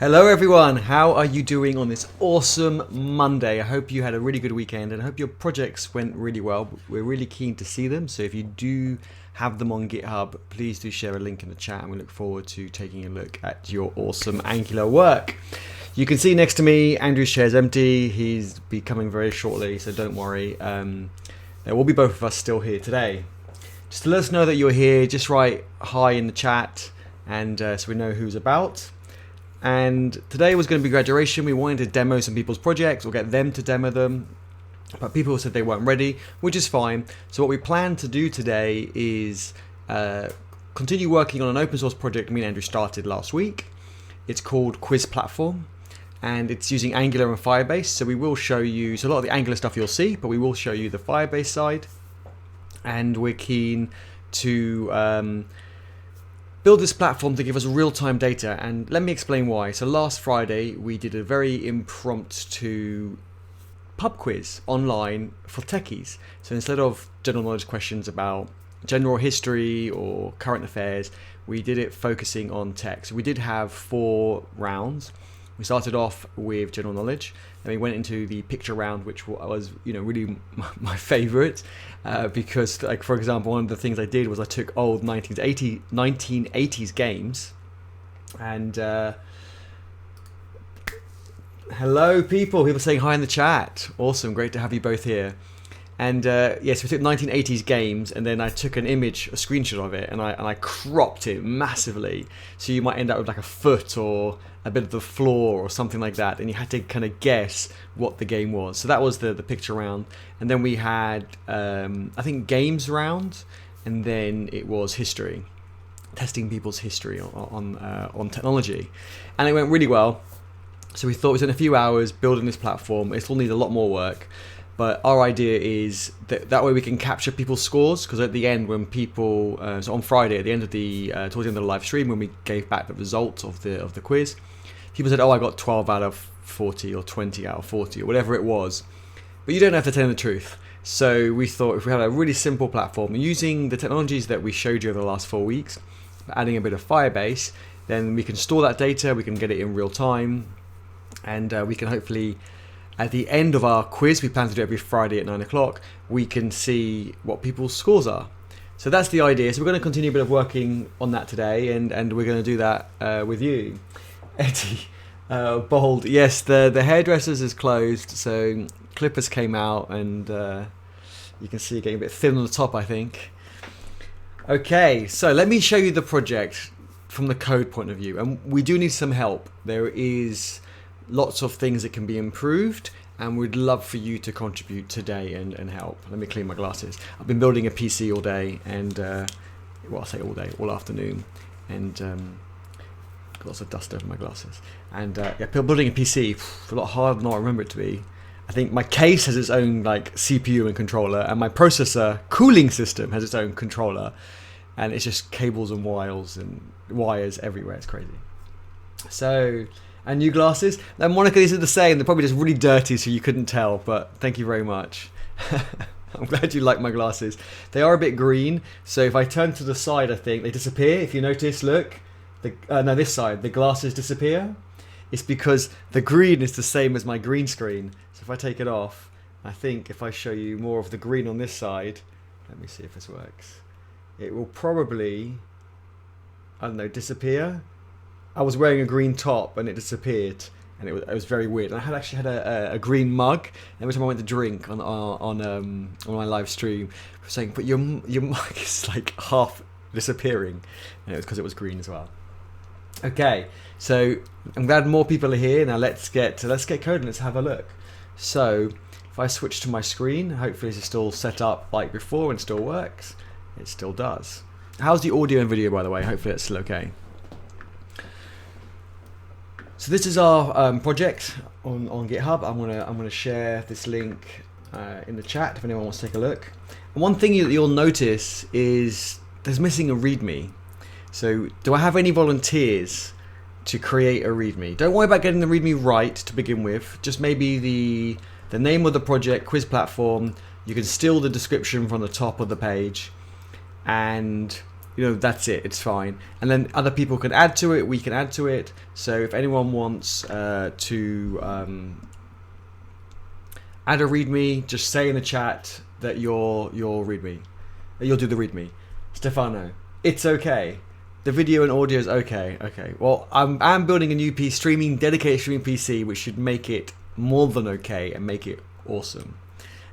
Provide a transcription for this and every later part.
Hello everyone, how are you doing on this awesome Monday? I hope you had a really good weekend and I hope your projects went really well. We're really keen to see them, so if you do have them on GitHub, please do share a link in the chat and we look forward to taking a look at your awesome Angular work. You can see next to me, Andrew's chair's empty. He's be coming very shortly, so don't worry. There will be both of us still here today. Just to let us know that you're here, just write hi in the chat and so we know who's about. And today was going to be graduation. We wanted to demo some people's projects or get them to demo them, but people said they weren't ready, which is fine. So what we plan to do today is continue working on an open source project me and Andrew started last week. It's called Quiz Platform and it's using Angular and Firebase. So we will show you, so a lot of the Angular stuff you'll see, but we will show you the Firebase side. And we're keen to build this platform to give us real-time data, and let me explain why. So last Friday we did a very impromptu pub quiz online for techies. So instead of general knowledge questions about general history or current affairs, we did it focusing on tech. So we did have 4 rounds. We started off with general knowledge, then we went into the picture round, which was, really my favorite, because, like, for example, one of the things I did was I took old 1980s games, and hello people saying hi in the chat. Awesome, great to have you both here. And yes, we took 1980s games, and then I took an image, a screenshot of it, and I cropped it massively. So you might end up with like a foot or a bit of the floor or something like that, and you had to kind of guess what the game was. So that was the picture round, and then we had I think games round, and then it was history, testing people's history on technology, and it went really well. So we thought within a few hours building this platform, it still needs a lot more work. But our idea is that way we can capture people's scores, because at the end when people, so on Friday at the end of towards the end of the live stream, when we gave back the results of the quiz, people said, oh, I got 12 out of 40 or 20 out of 40 or whatever it was. But you don't have to tell them the truth. So we thought if we had a really simple platform using the technologies that we showed you over the last 4 weeks, adding a bit of Firebase, then we can store that data, we can get it in real time, and we can hopefully, at the end of our quiz, we plan to do it every Friday at 9 o'clock, we can see what people's scores are. So that's the idea. So we're going to continue a bit of working on that today, and we're going to do that with you. Eddie, bold. Yes, the hairdressers is closed, so clippers came out, and you can see it getting a bit thin on the top, I think. Okay, so let me show you the project from the code point of view, and we do need some help. There is lots of things that can be improved, and we'd love for you to contribute today and help. Let me clean my glasses. I've been building a PC all day, and well, I say all day, all afternoon, and got lots of dust over my glasses. And yeah, building a PC, a lot harder than I remember it to be. I think my case has its own like CPU and controller, and my processor cooling system has its own controller, and it's just cables and wires everywhere. It's crazy. So. And new glasses. Now, Monica, these are the same. They're probably just really dirty, so you couldn't tell, but thank you very much. I'm glad you like my glasses. They are a bit green, so if I turn to the side, I think they disappear. If you notice, look. No, this side, the glasses disappear. It's because the green is the same as my green screen. So if I take it off, I think if I show you more of the green on this side, let me see if this works. It will probably, I don't know, disappear. I was wearing a green top and it disappeared, and it was very weird. And I had actually had a green mug. Every time I went to drink on my live stream, I was saying, but your mug is like half disappearing, and it was because it was green as well. Okay, so I'm glad more people are here. Now let's get coding. Let's have a look. So if I switch to my screen, hopefully this is still set up like before and still works. It still does. How's the audio and video, by the way? Hopefully it's still okay. So this is our project on GitHub. I'm gonna share this link in the chat if anyone wants to take a look. And one thing that you'll notice is there's missing a README. So do I have any volunteers to create a README? Don't worry about getting the README right to begin with. Just maybe the name of the project, quiz platform. You can steal the description from the top of the page, and that's it. It's fine. And then other people can add to it. We can add to it. So if anyone wants to add a README, just say in the chat that you're README. You'll do the README. Stefano, it's okay. The video and audio is okay. Okay. Well, I'm building a new dedicated streaming PC, which should make it more than okay and make it awesome.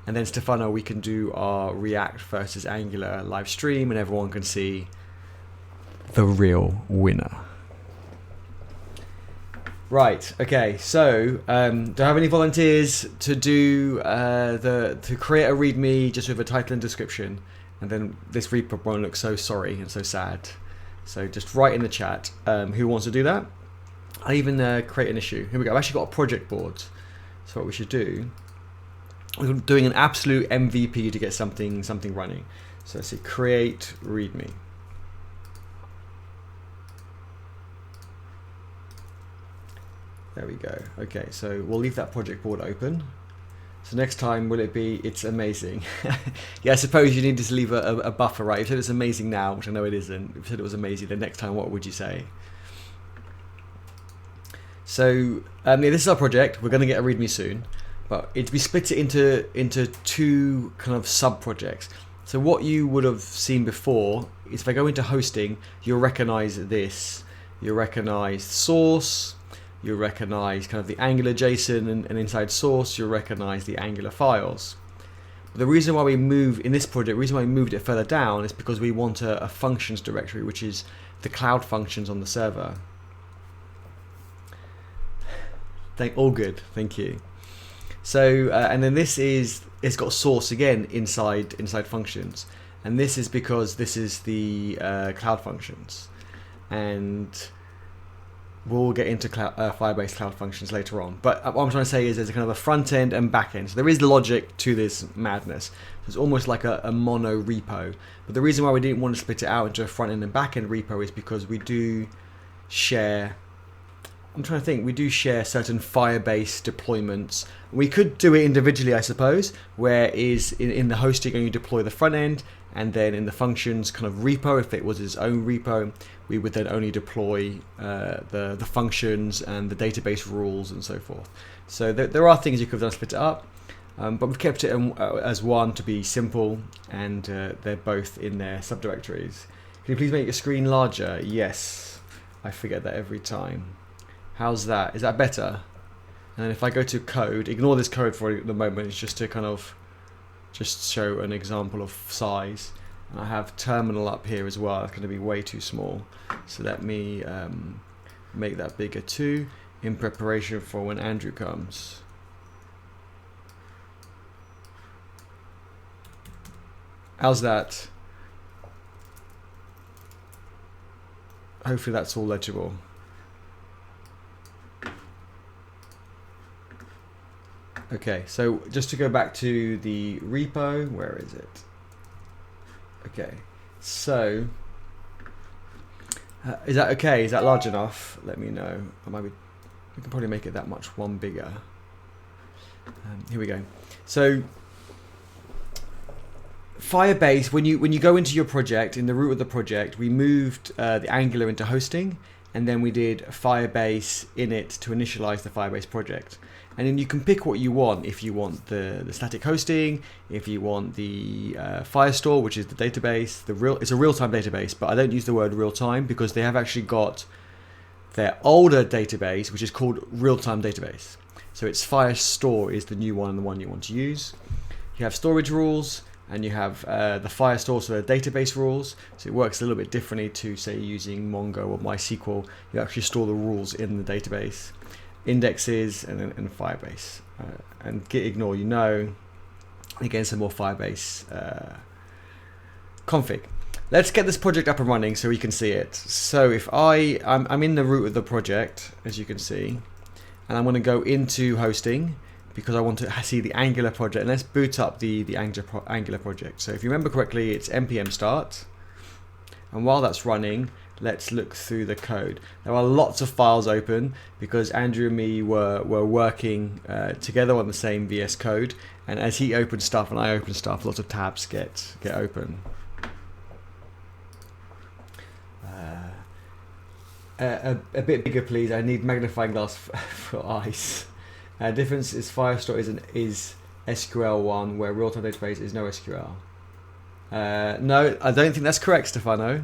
And then Stefano, we can do our React versus Angular live stream, and everyone can see the real winner. Right. Okay. So, do I have any volunteers to do to create a README just with a title and description? And then this repo won't look so sorry and so sad. So just write in the chat who wants to do that. I'll even create an issue. Here we go. I've actually got a project board. So what we should do, we're doing an absolute MVP to get something running. So let's see, create README. There we go. Okay, so we'll leave that project board open. So next time, will it be, it's amazing? Yeah, I suppose you need to leave a buffer, right? If you said it's amazing now, which I know it isn't, if you said it was amazing, then next time, what would you say? So yeah, this is our project. We're going to get a README soon, but we split it into two kind of sub-projects. So what you would have seen before is if I go into hosting, you'll recognize this. You'll recognize source. You'll recognize kind of the Angular JSON, and inside source, you'll recognize the Angular files. The reason why we moved in this project, the reason why we moved it further down is because we want a functions directory, which is the cloud functions on the server. All good, thank you. So, and then it's got source again inside functions. And this is because this is the cloud functions. And we'll get into Firebase Cloud Functions later on. But what I'm trying to say is there's a kind of a front end and back end. So there is logic to this madness. It's almost like a mono repo. But the reason why we didn't want to split it out into a front end and back end repo is because we do share, I'm trying to think, we do share certain Firebase deployments. We could do it individually, I suppose, where is in the hosting you deploy the front end, and then in the functions kind of repo, if it was its own repo, we would then only deploy the functions and the database rules and so forth. So there are things you could have done to split it up, but we've kept it as one to be simple, and they're both in their subdirectories. Can you please make your screen larger? Yes, I forget that every time. How's that? Is that better? And then if I go to code, ignore this code for the moment, it's just to kind of just show an example of size. And I have terminal up here as well. It's going to be way too small. So let me make that bigger too, in preparation for when Andrew comes. How's that? Hopefully that's all legible. Okay, so just to go back to the repo, where is it? Okay, so is that okay? Is that large enough? Let me know. We can probably make it that much one bigger. Here we go. So Firebase, when you go into your project, in the root of the project, we moved the Angular into hosting, and then we did Firebase init to initialize the Firebase project. And then you can pick what you want. If you want the static hosting, if you want the Firestore, which is the database, it's a real-time database, but I don't use the word real-time because they have actually got their older database, which is called real-time database. So it's Firestore is the new one and the one you want to use. You have storage rules, and you have the Firestore, so the database rules. So it works a little bit differently to, say, using Mongo or MySQL. You actually store the rules in the database. Indexes and Firebase and git ignore, again some more Firebase config. Let's get this project up and running so we can see it. So if I'm in the root of the project, as you can see, and I'm going to go into hosting because I want to see the Angular project, and let's boot up the Angular project. So if you remember correctly, it's npm start, and while that's running, let's look through the code. There are lots of files open because Andrew and me were working together on the same VS Code, and as he opens stuff and I open stuff, lots of tabs get open. A bit bigger, please. I need magnifying glass for eyes. Difference is Firestore is SQL one, where real-time database is no SQL. No, I don't think that's correct, Stefano.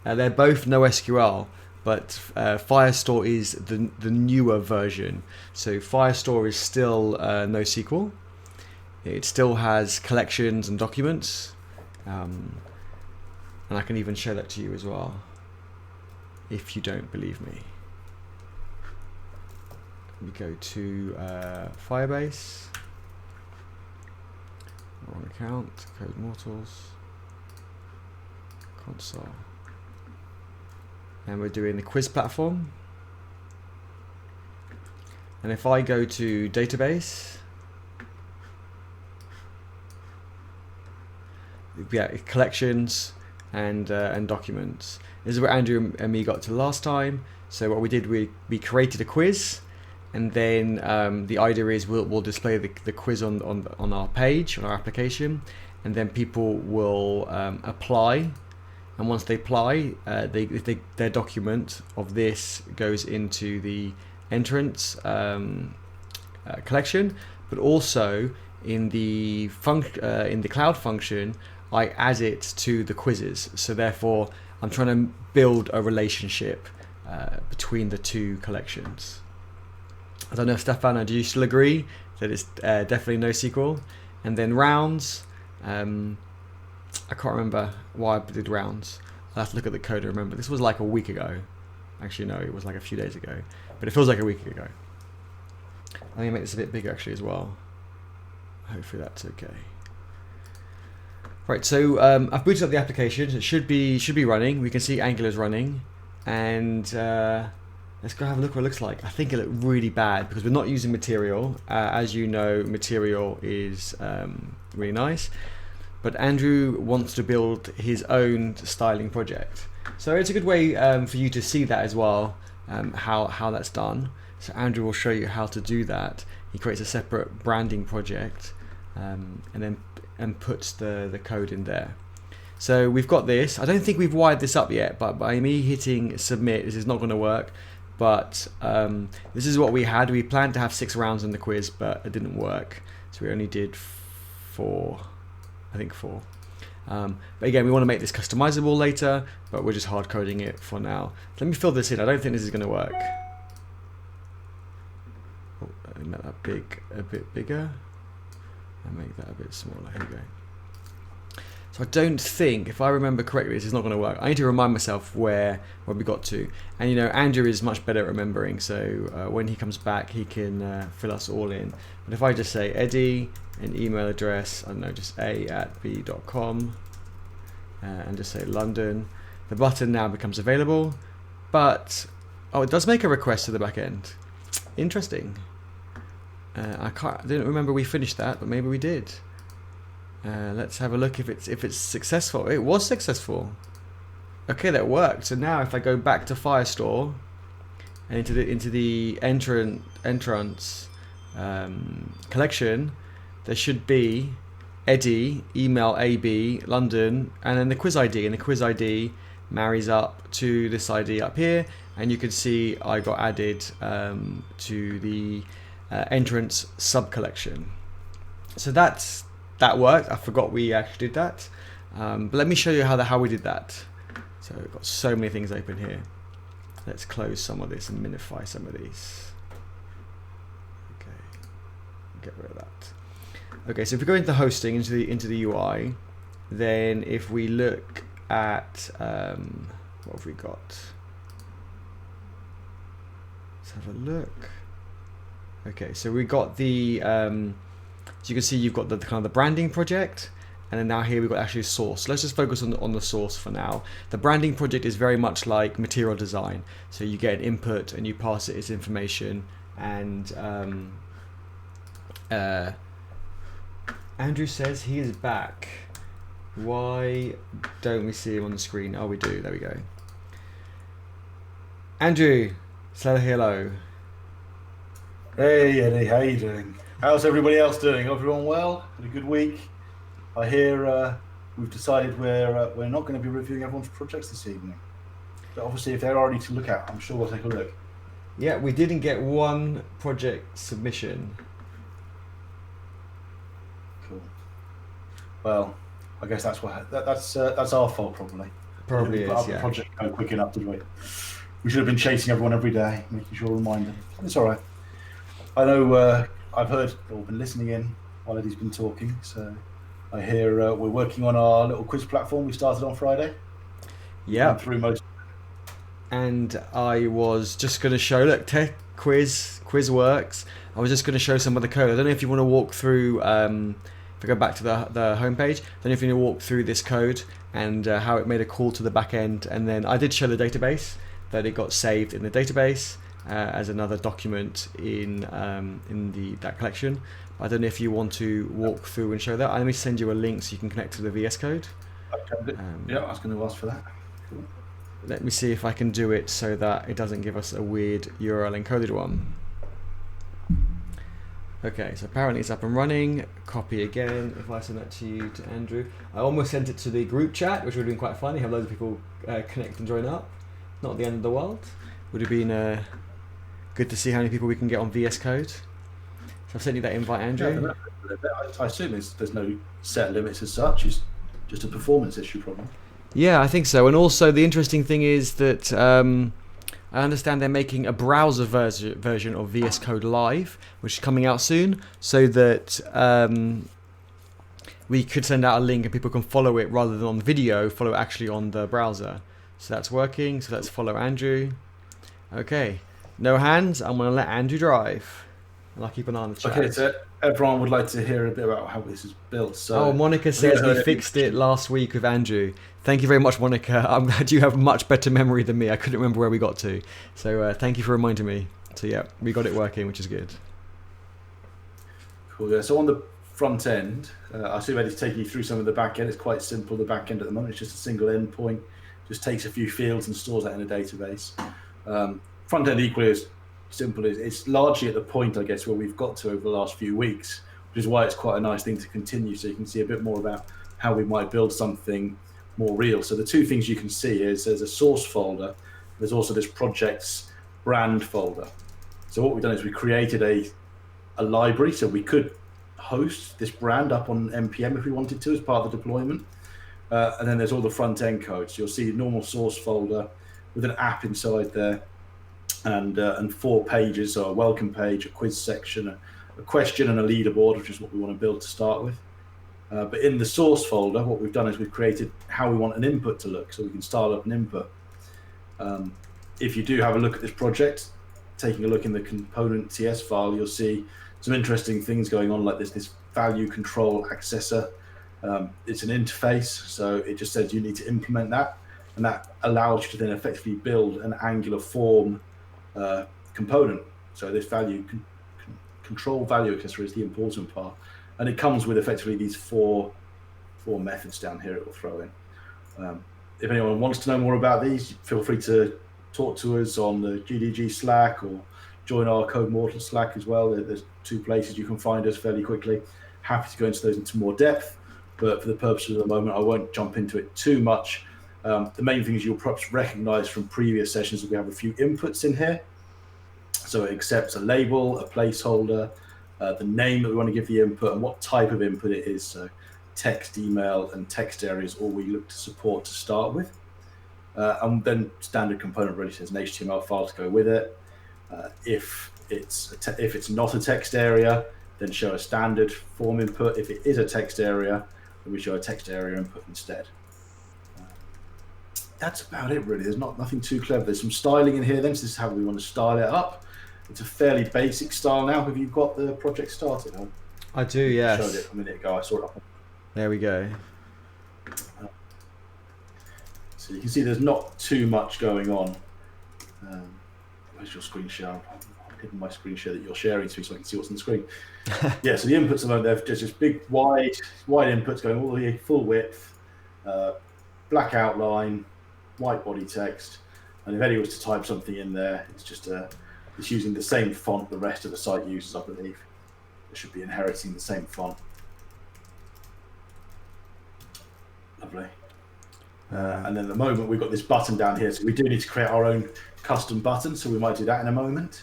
They're both no SQL, but Firestore is the newer version. So Firestore is still NoSQL. It still has collections and documents, and I can even show that to you as well, if you don't believe me. We go to Firebase. Wrong account. Code Mortals. Console. And we're doing the quiz platform. And if I go to database, yeah, collections and documents. This is where Andrew and me got to last time. So what we did, we created a quiz, and then the idea is we'll display the quiz on our page, on our application, and then people will apply. And once they apply, their document of this goes into the entrance collection, but also in the cloud function, I add it to the quizzes. So therefore, I'm trying to build a relationship between the two collections. I don't know if Stefano, do you still agree that it's definitely NoSQL? And then rounds. I can't remember why I did rounds. I'll have to look at the code to remember. This was like a week ago. Actually, no, it was like a few days ago. But it feels like a week ago. I'm going to make this a bit bigger actually as well. Hopefully that's okay. Right, so I've booted up the application. It should be running. We can see Angular's running. And let's go have a look what it looks like. I think it looked really bad because we're not using Material. As you know, Material is really nice. But Andrew wants to build his own styling project. So it's a good way for you to see that as well, how that's done. So Andrew will show you how to do that. He creates a separate branding project and puts the code in there. So we've got this. I don't think we've wired this up yet, but by me hitting submit, this is not going to work. But this is what we had. We planned to have 6 rounds in the quiz, but it didn't work. So we only did 4. I think 4. But again, we want to make this customizable later, but we're just hard coding it for now. Let me fill this in. I don't think this is going to work. Oh, I make that a bit bigger, and make that a bit smaller. Here we go. So I don't think, if I remember correctly, this is not going to work. I need to remind myself where we got to. And you know, Andrew is much better at remembering, so when he comes back, he can fill us all in. But if I just say Eddie, an email address, I don't know, just a@b.com, and just say London, the button now becomes available. But oh, it does make a request to the back end. Interesting. I didn't remember we finished that, but maybe we did. Let's have a look if it's successful. It was successful. Okay, that worked. So now if I go back to Firestore and into the entrance collection, there should be Eddie, email AB, London, and then the quiz ID. And the quiz ID marries up to this ID up here, and you can see I got added to the entrance sub collection. So that worked. I forgot we actually did that. But let me show you how we did that. So we've got so many things open here. Let's close some of this and minify some of these. Okay, get rid of that. Okay, so if we go into hosting, into the UI, then if we look at what have we got? Let's have a look. Okay, so we got the so you can see you've got the kind of the branding project, and then now here we've got actually source. So let's just focus on the source for now. The branding project is very much like material design. So you get an input and you pass it its information, and Andrew says he is back. Why don't we see him on the screen? Oh, we do. There we go. Andrew, say hello. Hey Eddie, how you doing? How's everybody else doing? Everyone well? Had a good week? I hear we've decided we're not going to be reviewing everyone's projects this evening. But obviously, if they're already to look at, I'm sure we'll take a look. Yeah, we didn't get one project submission. Cool. Well, I guess that's that's our fault probably. Probably we is, put up yeah. the project code quick enough, did we? We should have been chasing everyone every day, making sure to remind them. It's all right. I know I've heard or been listening in while Eddie's been talking, so I hear we're working on our little quiz platform we started on Friday. Yeah. Through most. And I was just going to show, look, tech quiz works. I was just going to show some of the code. I don't know if you want to walk through, if I go back to the homepage, I don't know if you want to walk through this code and how it made a call to the back end. And then I did show the database, that it got saved in the database as another document in that collection. I don't know if you want to walk through and show that. Let me send you a link so you can connect to the VS Code. Yeah, I was going to ask for that. Cool. Let me see if I can do it so that it doesn't give us a weird URL encoded one. Okay, so apparently it's up and running. Copy again. If I send that to you, to Andrew. I almost sent it to the group chat, which would have been quite funny. Have loads of people connect and join up. Not the end of the world. Would have been good to see how many people we can get on VS Code. So I've sent you that invite, Andrew. Yeah, I assume there's no set limits as such. It's just a performance issue problem. Yeah, I think so. And also the interesting thing is that I understand they're making a browser version of VS Code Live, which is coming out soon, so that we could send out a link and people can follow it rather than on the video, follow it actually on the browser. So that's working. So let's follow Andrew. Okay, no hands. I'm going to let Andrew drive. And I'll keep an eye on the chat. Okay, so everyone would like to hear a bit about how this is built. So Monica says we fixed it last week with Andrew. Thank you very much, Monica. I'm glad you have much better memory than me. I couldn't remember where we got to. So thank you for reminding me. So yeah, we got it working, which is good. Cool, yeah. So on the front end, I assume Eddie's taking you through some of the back end. It's quite simple, the back end at the moment. It's just a single endpoint. Just takes a few fields and stores that in a database. Front end equally as simple as it's largely at the point, I guess, where we've got to over the last few weeks, which is why it's quite a nice thing to continue. So you can see a bit more about how we might build something more real. So the two things you can see is there's a source folder. There's also this project's brand folder. So what we've done is we created a library, so we could host this brand up on NPM if we wanted to as part of the deployment. And then there's all the front end code. So you'll see a normal source folder with an app inside there, and 4 pages, so a welcome page, a quiz section, a question, and a leaderboard, which is what we want to build to start with. But in the source folder, what we've done is we've created how we want an input to look, so we can style up an input. If you do have a look at this project, taking a look in the component TS file, you'll see some interesting things going on, like this value control accessor. It's an interface, so it just says you need to implement that, and that allows you to then effectively build an Angular form component. So this value control value accessor is the important part, and it comes with effectively these four methods down here it will throw in. If anyone wants to know more about these, feel free to talk to us on the GDG Slack or join our Code Mortal Slack as well. There's 2 places you can find us fairly quickly. Happy to go into those into more depth, but for the purposes of the moment, I won't jump into it too much. The main things you'll perhaps recognize from previous sessions is we have a few inputs in here. So it accepts a label, a placeholder, the name that we want to give the input, and what type of input it is. So text, email, and text areas, all we look to support to start with. And then standard component really says an HTML file to go with it. If it's not a text area, then show a standard form input. If it is a text area, then we show a text area input instead. That's about it really. There's nothing too clever. There's some styling in here then, so this is how we want to style it up. It's a fairly basic style now. Have you got the project started? I do, yes. I showed it a minute ago. I saw it up. There we go. So you can see there's not too much going on. Where's your screen share? I'm hidden my screen share that you're sharing to me so I can see what's on the screen. Yeah, so the inputs are there. There's just big, wide inputs going all the way full width, black outline, white body text, and if Eddie was to type something in there, it's just it's using the same font the rest of the site uses, I believe. It should be inheriting the same font. Lovely. And then at the moment we've got this button down here, so we do need to create our own custom button, so we might do that in a moment,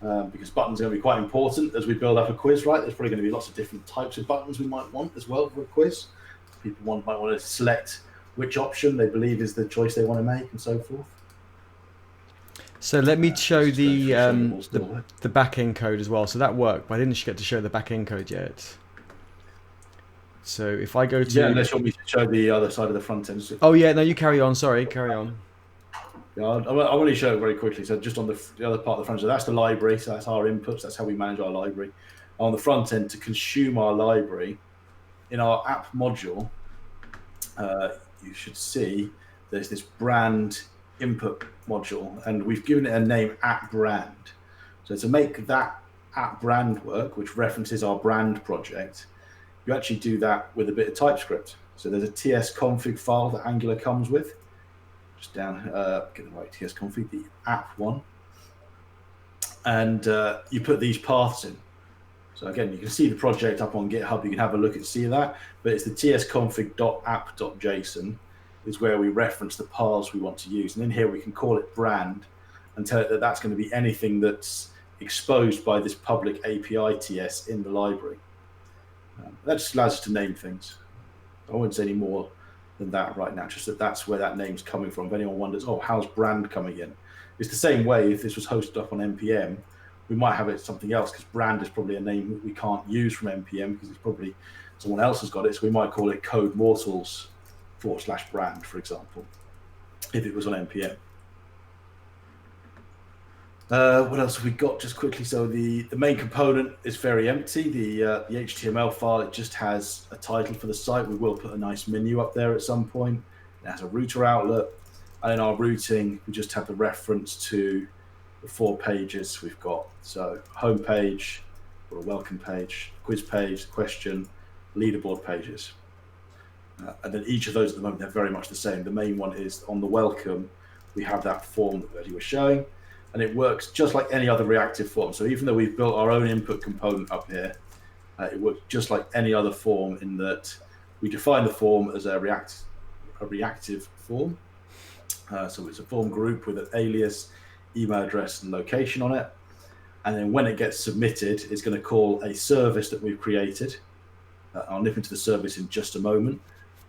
because buttons are going to be quite important as we build up a quiz, right? There's probably going to be lots of different types of buttons we might want as well for a quiz. People might want to select which option they believe is the choice they want to make and so forth. So let me show the backend code as well. So that worked, but I didn't get to show the backend code yet. So if I go to... Yeah, unless you want me to show the other side of the front end. Oh yeah, no, you carry on. Sorry, carry on. Yeah, I'll only show it very quickly. So just on the other part of the front end, so that's the library. So that's our inputs. That's how we manage our library. On the front end, to consume our library, in our app module, you should see there's this brand input module, and we've given it a name, app brand. So to make that app brand work, which references our brand project, you actually do that with a bit of TypeScript. So there's a tsconfig file that Angular comes with. Just down, get the right tsconfig, the app one. And you put these paths in. So again, you can see the project up on GitHub. You can have a look and see that. But it's the tsconfig.app.json is where we reference the paths we want to use. And in here, we can call it brand and tell it that that's going to be anything that's exposed by this public API TS in the library. That just allows us to name things. I won't say any more than that right now, just that that's where that name's coming from. If anyone wonders, oh, how's brand coming in? It's the same way if this was hosted up on NPM, we might have it something else, because brand is probably a name that we can't use from NPM because it's probably someone else has got it. So we might call it Code Mortals /brand, for example, if it was on NPM. What else have we got just quickly? So the main component is very empty. The HTML file, it just has a title for the site. We will put a nice menu up there at some point. It has a router outlet. And in our routing, we just have the reference to the 4 pages we've got. So home page, or a welcome page, quiz page, question, leaderboard pages. And then each of those at the moment, they're very much the same. The main one is on the welcome, we have that form that Eddie was showing. And it works just like any other reactive form. So even though we've built our own input component up here, it works just like any other form in that we define the form as a reactive form. So it's a form group with an alias, email address, and location on it. And then when it gets submitted, it's going to call a service that we've created. I'll nip into the service in just a moment.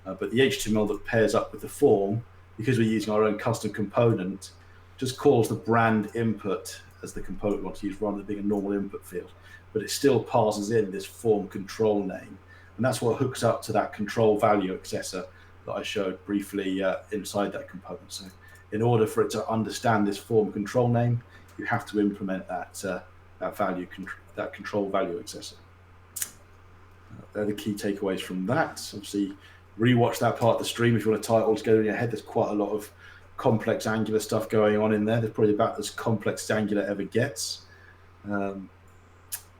But the HTML that pairs up with the form, because we're using our own custom component, just calls the brand input as the component we want to use rather than being a normal input field. But it still passes in this form control name. And that's what hooks up to that control value accessor that I showed briefly inside that component. So in order for it to understand this form control name, you have to implement that control value accessor. They're the key takeaways from that. Obviously, rewatch that part of the stream if you want to tie it all together in your head. There's quite a lot of complex Angular stuff going on in there. There's probably about as complex as Angular ever gets. And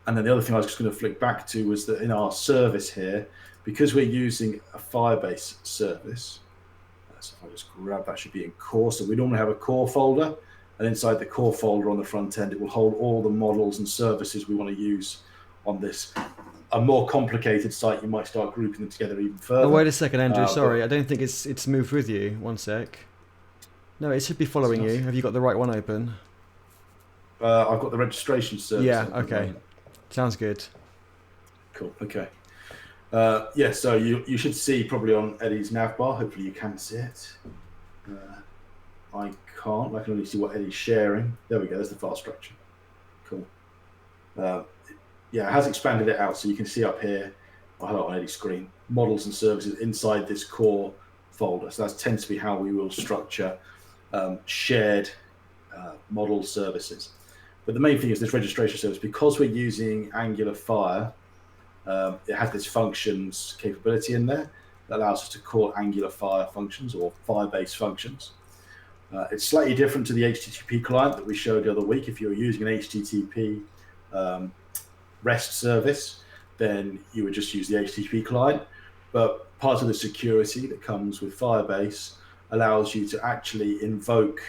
then the other thing I was just going to flick back to was that in our service here, because we're using a Firebase service, so if I just grab that, should be in core. So we normally have a core folder, and inside the core folder on the front end, it will hold all the models and services we want to use on this. A more complicated site, you might start grouping them together even further. Oh, wait a second, Andrew. Sorry, I don't think it's moved with you. One sec. No, it should be following you. Have you got the right one open? I've got the registration service. Yeah, okay. Sounds good. Cool, okay. Yeah, so you should see probably on Eddie's nav bar. Hopefully you can see it. I can't. I can only see what Eddie's sharing. There we go. There's the file structure. Cool. Yeah, it has expanded it out, so you can see up here, I'll have it on Eddie's screen, models and services inside this core folder. So that tends to be how we will structure shared model services. But the main thing is this registration service, because we're using AngularFire, it has this functions capability in there that allows us to call AngularFire functions or Firebase functions. It's slightly different to the HTTP client that we showed the other week. If you're using an HTTP REST service, then you would just use the HTTP client. But part of the security that comes with Firebase allows you to actually invoke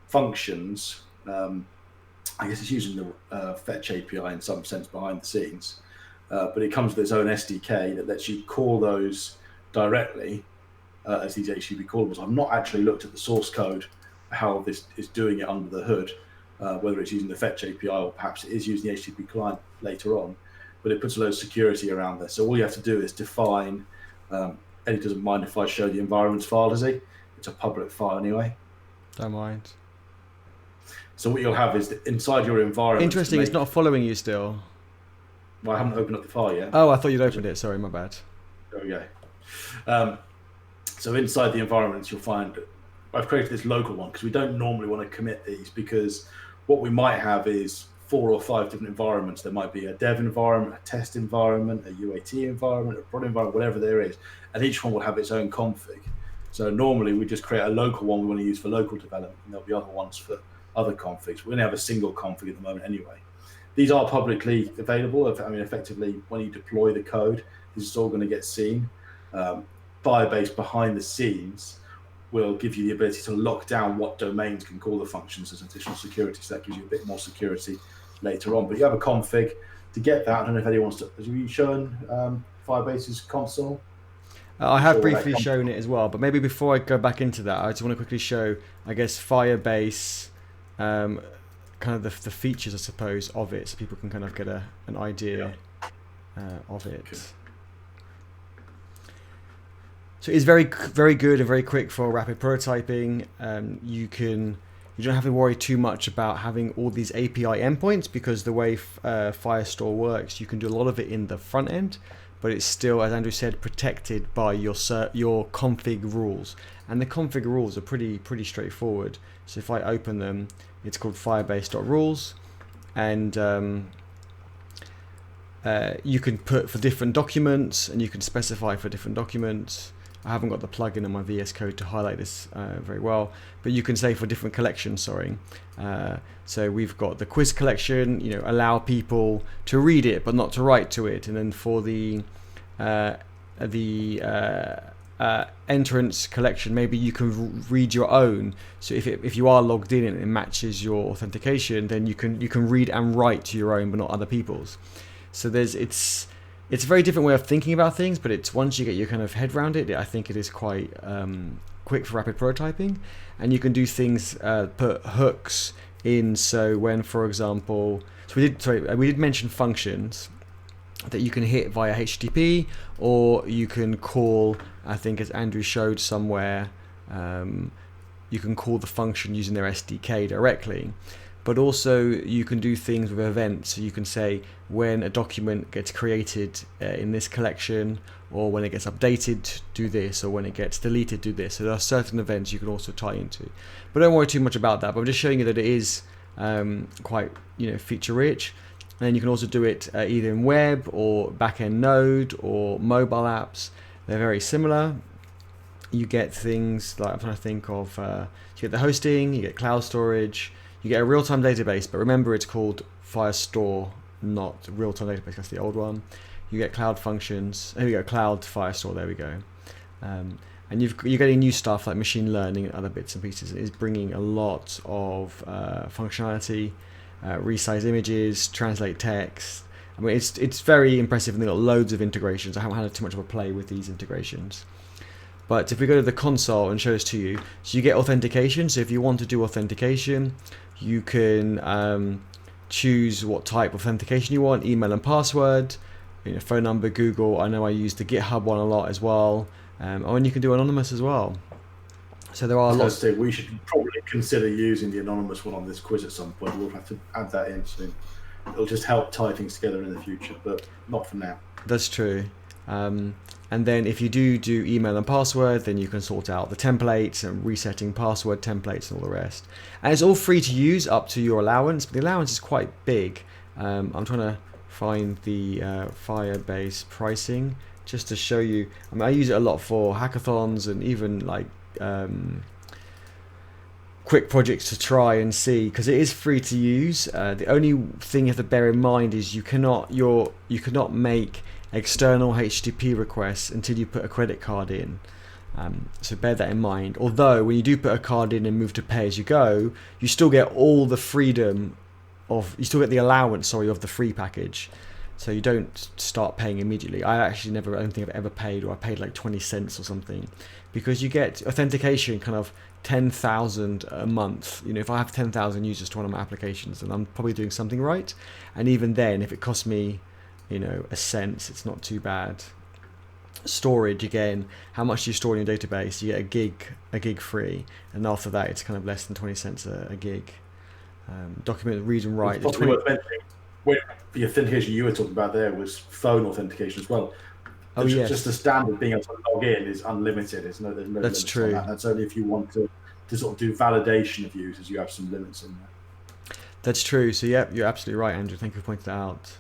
functions. I guess it's using the fetch API in some sense behind the scenes. But it comes with its own SDK that lets you call those directly as these HTTP callables. I've not actually looked at the source code, how this is doing it under the hood, whether it's using the fetch API or perhaps it is using the HTTP client later on, but it puts a lot of security around this. So all you have to do is define, Eddie doesn't mind if I show the environments file, does he? It's a public file anyway. Don't mind. So what you'll have is that inside your environment. Interesting, it's not following you still. Well, I haven't opened up the file yet. Oh, I thought you'd opened it. Sorry, my bad. There we go. So inside the environments, you'll find I've created this local one because we don't normally want to commit these, because what we might have is 4 or 5 different environments. There might be a dev environment, a test environment, a UAT environment, a prod environment, whatever there is, and each one will have its own config. So normally we just create a local one we want to use for local development, and there'll be other ones for other configs. We only have a single config at the moment anyway. These are publicly available. I mean, effectively, when you deploy the code, this is all going to get seen. Firebase behind the scenes will give you the ability to lock down what domains can call the functions as additional security. So that gives you a bit more security later on. But you have a config to get that. I don't know if anyone wants to. Have you shown Firebase's console? I have briefly shown it as well, but maybe before I go back into that, I just want to quickly show, I guess, Firebase, kind of the features, I suppose, of it, so people can kind of get an idea of it. Okay. So it's very, very good and very quick for rapid prototyping. You don't have to worry too much about having all these API endpoints, because the way Firestore works, you can do a lot of it in the front end, but it's still, as Andrew said, protected by your config rules. And the config rules are pretty straightforward. So if I open them, it's called firebase.rules, and you can put for different documents, and you can specify for different documents. I haven't got the plugin on my VS Code to highlight this very well, but you can say for different collections, so we've got the quiz collection, allow people to read it but not to write to it. And then for the entrance collection, maybe you can read your own. So if you are logged in and it matches your authentication, then you can read and write to your own but not other people's. So it's a very different way of thinking about things, but it's once you get your kind of head around it, I think it is quite quick for rapid prototyping. And you can do things, put hooks in. So when, for example, we did mention functions that you can hit via HTTP, or you can call, I think as Andrew showed somewhere, you can call the function using their SDK directly. But also you can do things with events. So you can say when a document gets created in this collection, or when it gets updated, do this, or when it gets deleted, do this. So there are certain events you can also tie into. But don't worry too much about that. But I'm just showing you that it is quite feature rich. And then you can also do it either in web or backend node or mobile apps. They're very similar. You get things like, I'm trying to think of, you get the hosting, you get cloud storage, you get a real-time database, but remember it's called Firestore, not real-time database, that's the old one. You get cloud functions, there we go, cloud Firestore, there we go. And you're getting new stuff like machine learning and other bits and pieces. It is bringing a lot of functionality, resize images, translate text. I mean, it's very impressive, and they've got loads of integrations. I haven't had too much of a play with these integrations. But if we go to the console and show this to you, so you get authentication. So if you want to do authentication, you can choose what type of authentication you want, email and password, phone number, Google. I know I use the GitHub one a lot as well. And you can do anonymous as well. So there are lots. We should probably consider using the anonymous one on this quiz at some point. We'll have to add that in soon. It'll just help tie things together in the future, but not for now. That's true. And then if you do email and password, then you can sort out the templates and resetting password templates and all the rest. And it's all free to use up to your allowance, but the allowance is quite big. I'm trying to find the Firebase pricing just to show you. I mean, I use it a lot for hackathons and even like quick projects to try and see, because it is free to use. The only thing you have to bear in mind is you cannot make external HTTP requests until you put a credit card in. So bear that in mind. Although when you do put a card in and move to pay as you go, you still get all the freedom of, you still get the allowance, of the free package. So you don't start paying immediately. I don't think I've ever paid, or I paid like 20 cents or something, because you get authentication kind of 10,000 a month. If I have 10,000 users to one of my applications, then I'm probably doing something right. And even then, if it costs me, a cent, it's not too bad. Storage, again, how much do you store in your database? You get a gig free, and after that it's kind of less than 20 cents a gig. Document read and write. It's possibly worth mentioning, the authentication you were talking about there was phone authentication as well. Oh, yes. Just the standard being able to log in is unlimited. There's no limits true. on that. That's only if you want to sort of do validation of users, you have some limits in there. That's true. So yeah, you're absolutely right, Andrew. Thank you for pointing that out.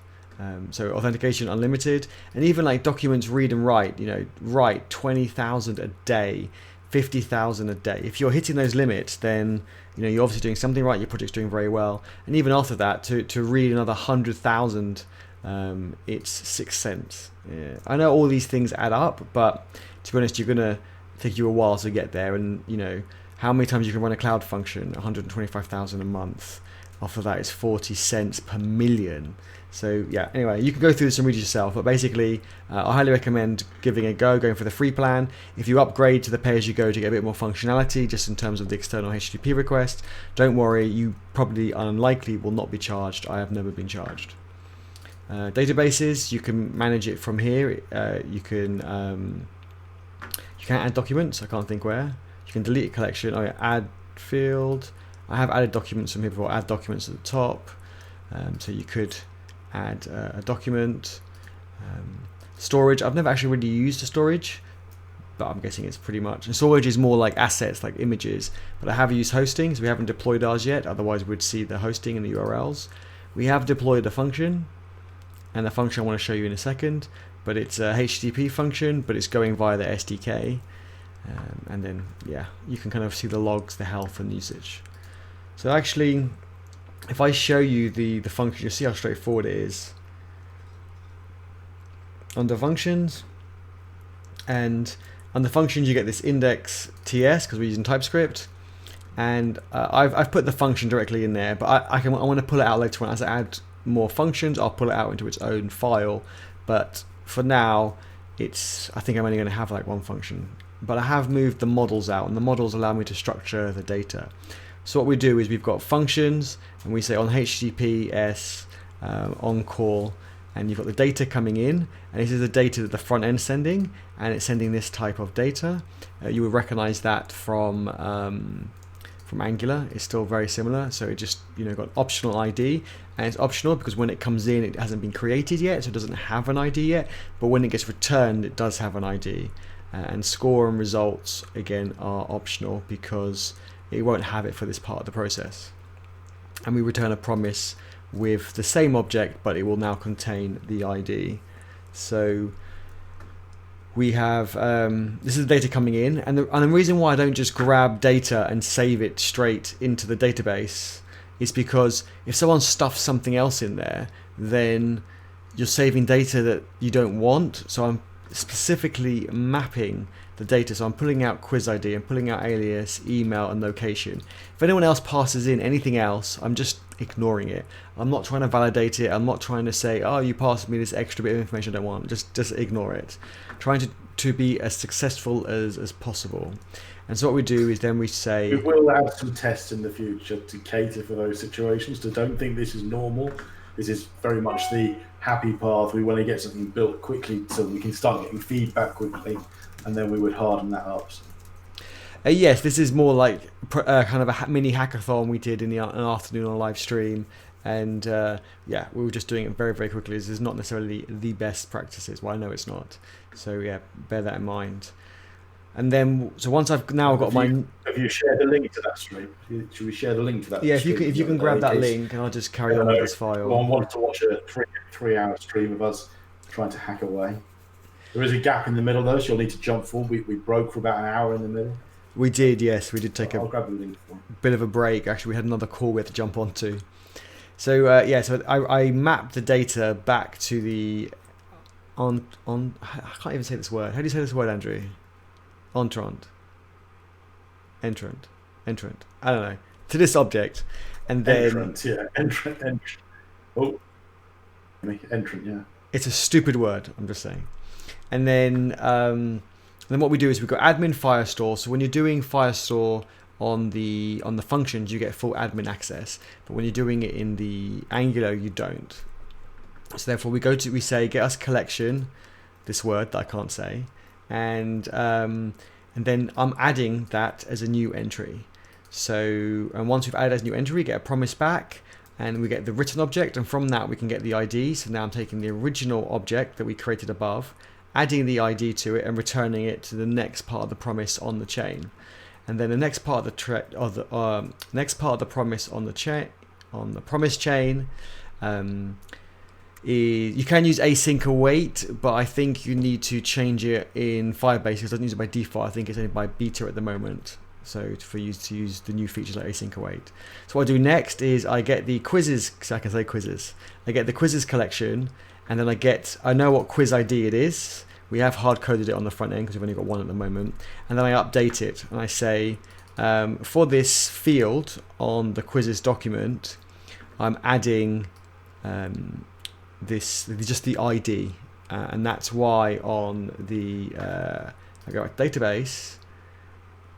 So authentication unlimited, and even like documents read and write, write 20,000 a day, 50,000 a day. If you're hitting those limits, then you're obviously doing something right. Your project's doing very well. And even after that, to read another 100,000, it's 6 cents. Yeah. I know all these things add up, but to be honest, you're gonna take you a while to get there. And how many times you can run a cloud function? 125,000 a month. After that, it's 40 cents per million. So yeah, anyway, you can go through this and read it yourself, but basically I highly recommend giving it a go, going for the free plan. If you upgrade to the pay-as-you-go to get a bit more functionality, just in terms of the external HTTP request, don't worry, you probably unlikely will not be charged. I have never been charged. Databases, you can manage it from here. You can add documents. I can't think where. You can delete a collection. Oh yeah, add field. I have added documents from here before. Add documents at the top. So you could add a document. Storage, I've never actually really used a storage, but I'm guessing it's pretty much. And storage is more like assets, like images. But I have used hosting, so we haven't deployed ours yet. Otherwise, we'd see the hosting and the URLs. We have deployed a function, and the function I want to show you in a second. But it's a HTTP function, but it's going via the SDK. And then, yeah, you can kind of see the logs, the health, and usage. So actually, if I show you the function, you'll see how straightforward it is. Under functions, and under functions you get this index TS because we're using TypeScript, and I've put the function directly in there, but I want to pull it out later on. As I add more functions, I'll pull it out into its own file, but for now I think I'm only going to have like one function. But I have moved the models out, and the models allow me to structure the data. So what we do is we've got functions, and we say on HTTPS on call, and you've got the data coming in, and this is the data that the front end's sending, and it's sending this type of data. You would recognize that from Angular. It's still very similar, so it just got optional ID, and it's optional because when it comes in, it hasn't been created yet, so it doesn't have an ID yet. But when it gets returned, it does have an ID. And score and results again are optional because it won't have it for this part of the process. And we return a promise with the same object, but it will now contain the ID. So we have this is the data coming in, and the reason why I don't just grab data and save it straight into the database is because if someone stuffs something else in there, then you're saving data that you don't want. So I'm specifically mapping the data. So I'm pulling out quiz ID, I'm pulling out alias, email, and location. If anyone else passes in anything else, I'm just ignoring it. I'm not trying to validate it. I'm not trying to say, oh, you passed me this extra bit of information I don't want. Just ignore it. Trying to be as successful as possible. And so what we do is then we say... We will add some tests in the future to cater for those situations. So don't think this is normal. This is very much the happy path. We want to get something built quickly so we can start getting feedback quickly, and then we would harden that up. Yes, this is more like kind of a mini hackathon we did in an afternoon on a live stream, and yeah, we were just doing it very, very quickly. This is not necessarily the best practices. Well, I know it's not. So yeah, bear that in mind. And then, so once I've now got my... Have you shared the link to that stream? Should we share the link to that? Yeah, if you can grab that link, and I'll just carry on with this file. One wants to watch a three-hour stream of us trying to hack away. There is a gap in the middle though, so you'll need to jump forward. We broke for about an hour in the middle. We did, yes. We did take I'll grab the link for bit of a break. Actually, we had another call we had to jump onto. So yeah, so I mapped the data back to the I can't even say this word. How do you say this word, Andrew? Entrant. I don't know. To this object, and then entrant. Oh, Entrant, yeah. It's a stupid word, I'm just saying. And then what we do is we've got admin Firestore. So when you're doing Firestore on the functions, you get full admin access. But when you're doing it in the Angular, you don't. So therefore, we say get us collection, this word that I can't say, and then I'm adding that as a new entry. So and once we've added as a new entry, we get a promise back. And we get the written object, and from that we can get the ID. So now I'm taking the original object that we created above, adding the ID to it, and returning it to the next part of the promise on the chain. And then the next part of the next part of the promise on the promise chain is you can use async await, but I think you need to change it in Firebase because it doesn't use it by default. I think it's only by beta at the moment. So for you to use the new features like async await. So what I do next is I get the quizzes, because I can say quizzes. I get the quizzes collection, and then I know what quiz ID it is. We have hard coded it on the front end because we've only got one at the moment. And then I update it and I say, for this field on the quizzes document, I'm adding just the ID. And that's why on the I go database,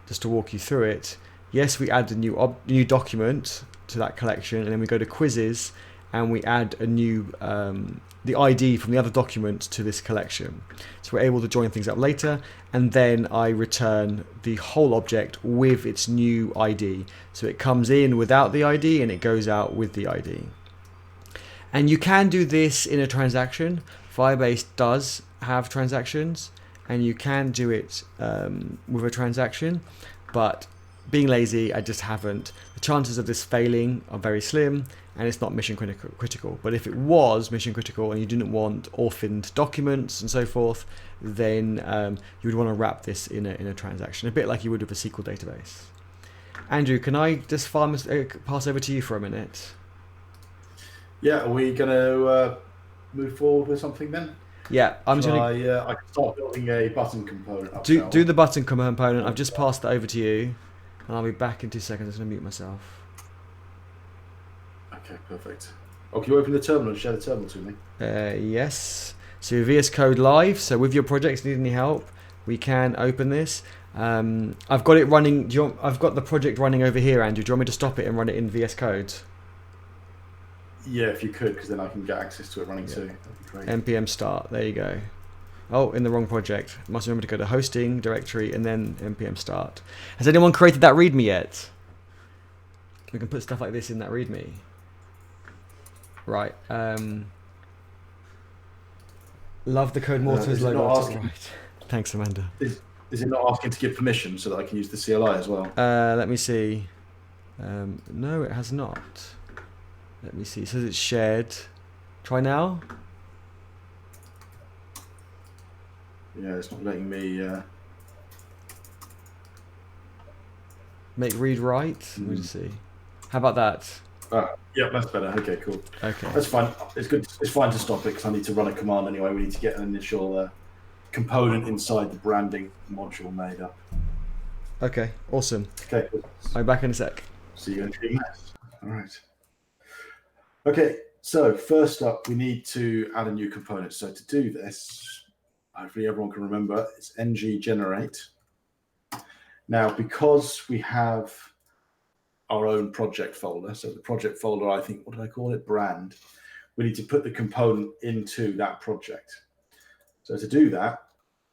just to walk you through it, yes, we add a new document to that collection, and then we go to quizzes and we add a new the ID from the other document to this collection. So we're able to join things up later, and then I return the whole object with its new ID. So it comes in without the ID and it goes out with the ID. And you can do this in a transaction. Firebase does have transactions, and you can do it with a transaction, but being lazy, I just haven't. The chances of this failing are very slim, and it's not mission critical. But if it was mission critical and you didn't want orphaned documents and so forth, then you would want to wrap this in a transaction, a bit like you would with a SQL database. Andrew, can I just pass over to you for a minute? Yeah, are we going to move forward with something then? Yeah, I can start building a button component. Do the button component. I've just passed that over to you, and I'll be back in 2 seconds. I'm just going to mute myself. Okay, perfect. Oh, can you open the terminal and share the terminal to me? Yes. So VS Code live. So with your projects, need any help, we can open this. I've got it running. I've got the project running over here, Andrew. Do you want me to stop it and run it in VS Code? Yeah, if you could, because then I can get access to it running too. That'd be great. npm start. There you go. Oh, in the wrong project. Must remember to go to hosting directory and then npm start. Has anyone created that README yet? We can put stuff like this in that README. Right. Love the Code Mortars logo. Right. Thanks, Amanda. Is it not asking to give permission so that I can use the CLI as well? Let me see. No, it has not. Let me see. It says it's shared. Try now. Yeah, it's not letting me. Make read write. Let me just see. How about that? Yeah, that's better. Okay, cool. Okay. That's fine. It's good. It's fine to stop it because I need to run a command anyway. We need to get an initial component inside the branding module made up. Okay, awesome. Okay, cool. I'll be back in a sec. See you in 3 minutes. All right. Okay, so first up, we need to add a new component. So to do this, hopefully everyone can remember, it's ng generate. Now, because we have our own project folder, so the project folder, I think, what did I call it? Brand. We need to put the component into that project. So to do that,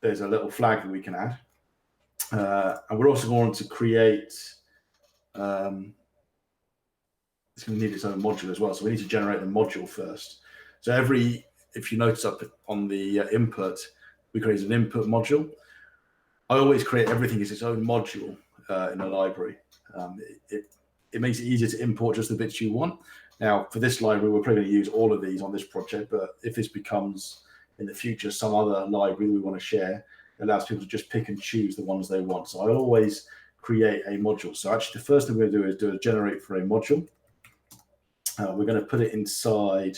there's a little flag that we can add. And we're also going to create, it's going to need its own module as well. So we need to generate the module first. So if you notice up on the input, we create an input module. I always create everything as its own module in a library. It makes it easier to import just the bits you want. Now, for this library, we're probably going to use all of these on this project, but if this becomes in the future some other library we want to share, it allows people to just pick and choose the ones they want. So I'll always create a module. So actually, the first thing we're going to do is do a generate for a module. We're going to put it inside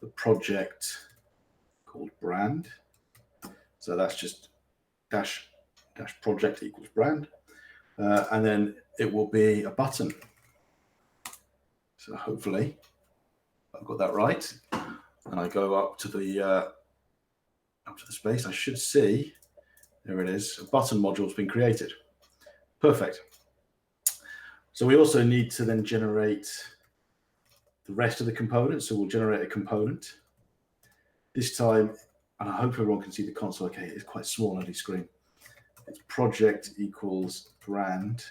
the project called brand. So that's just dash project equals brand. And then it will be a button. So hopefully I've got that right. and I go up to the space, I should see, there it is, a button module has been created. Perfect. So we also need to then generate the rest of the components. So we'll generate a component. This time, and I hope everyone can see the console. Okay, it's quite small on the screen. It's project equals brand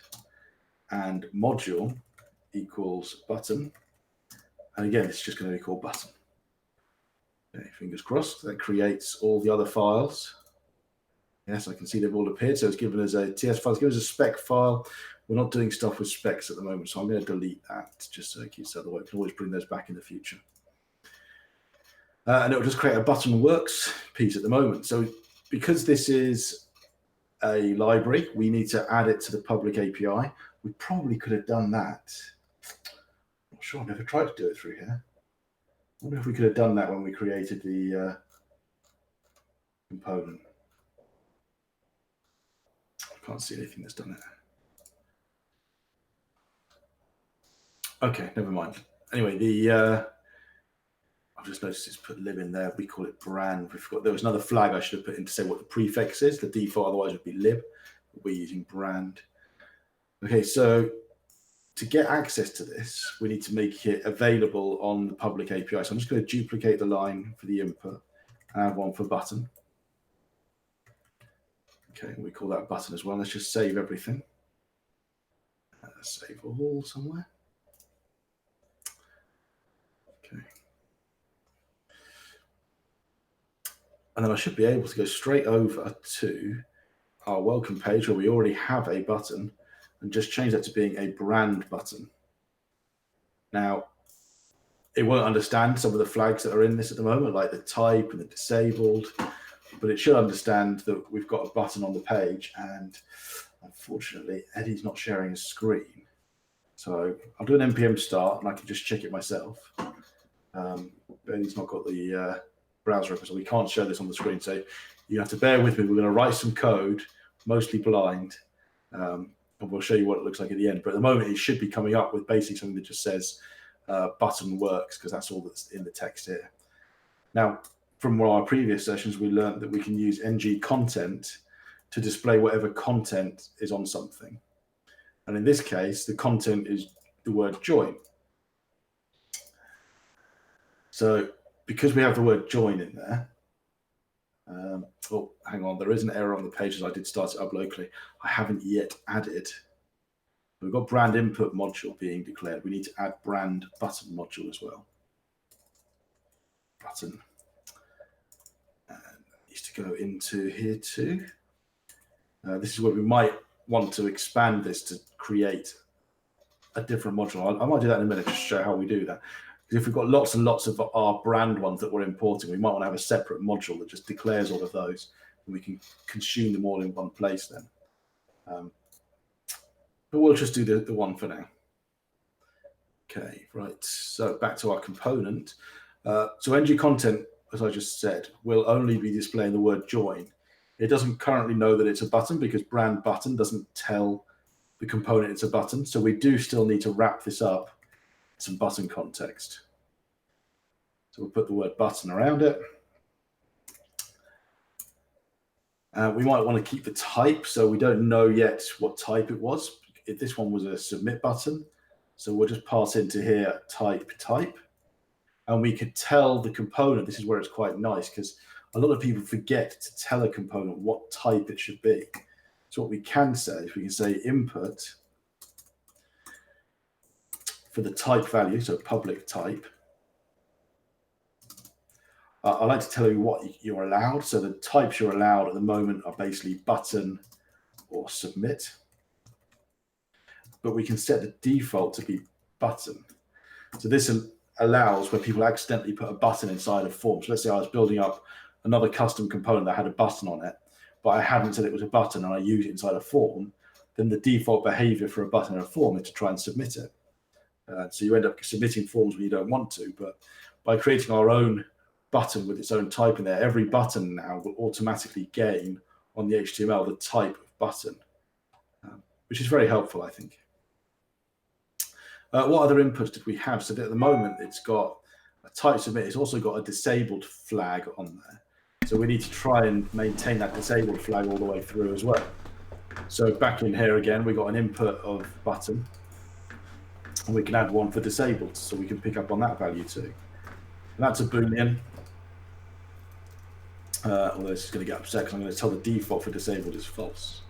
and module equals button. And again, it's just going to be called button. Okay, fingers crossed. That creates all the other files. Yes, I can see they've all appeared. So it's given us a TS file, it's given us a spec file. We're not doing stuff with specs at the moment, so I'm going to delete that just so it keeps out of the way. We can always bring those back in the future. And it'll just create a button works piece at the moment. So because this is a library, we need to add it to the public API. We probably could have done that. I'm not sure, I've never tried to do it through here. I wonder if we could have done that when we created the component. I can't see anything that's done it. Okay, never mind. Anyway, I've just noticed it's put lib in there. We call it brand. We forgot there was another flag I should have put in to say what the prefix is. The default otherwise would be lib. We're using brand. Okay, so to get access to this, we need to make it available on the public API. So I'm just going to duplicate the line for the input and add one for button. Okay, we call that button as well. Let's just save everything. Save all somewhere. Okay. And then I should be able to go straight over to our welcome page where we already have a button and just change that to being a brand button. Now, it won't understand some of the flags that are in this at the moment, like the type and the disabled, but it should understand that we've got a button on the page, and unfortunately, Eddie's not sharing his screen. So I'll do an npm start and I can just check it myself. Eddie's not got the browser open, so we can't show this on the screen. So you have to bear with me. We're going to write some code, mostly blind, and we'll show you what it looks like at the end. But at the moment, it should be coming up with basically something that just says button works, because that's all that's in the text here. Now, from one of our previous sessions, we learned that we can use ng content to display whatever content is on something. And in this case, the content is the word join. So because we have the word join in there, oh, hang on, there is an error on the page as I did start it up locally. I haven't yet added. We've got brand input module being declared. We need to add brand button module as well. Button. And it needs to go into here too. This is where we might want to expand this to create a different module. I might do that in a minute just to show how we do that. Because if we've got lots and lots of our brand ones that we're importing, we might want to have a separate module that just declares all of those, and we can consume them all in one place then. But we'll just do the one for now. Okay, right. So back to our component. So ng content, as I just said, will only be displaying the word join. It doesn't currently know that it's a button because brand button doesn't tell the component it's a button. So we do still need to wrap this up in some button context. So we'll put the word button around it. We might want to keep the type, so we don't know yet what type it was. If this one was a submit button, so we'll just pass into here type, and we could tell the component. This is where it's quite nice because a lot of people forget to tell a component what type it should be. So what we can say is we can say input for the type value, so public type. I like to tell you what you're allowed. So the types you're allowed at the moment are basically button or submit. But we can set the default to be button. So this allows where people accidentally put a button inside a form. So let's say I was building up another custom component that had a button on it, but I hadn't said it was a button and I use it inside a form, then the default behavior for a button in a form is to try and submit it. So you end up submitting forms when you don't want to, but by creating our own button with its own type in there, every button now will automatically gain on the HTML the type of button, which is very helpful, I think. What other inputs did we have? So at the moment, it's got type submit, it's also got a disabled flag on there. So we need to try and maintain that disabled flag all the way through as well. So back in here again, we got an input of button, and we can add one for disabled, so we can pick up on that value too. And that's a Boolean. Although this is going to get upset because I'm going to tell the default for disabled is false.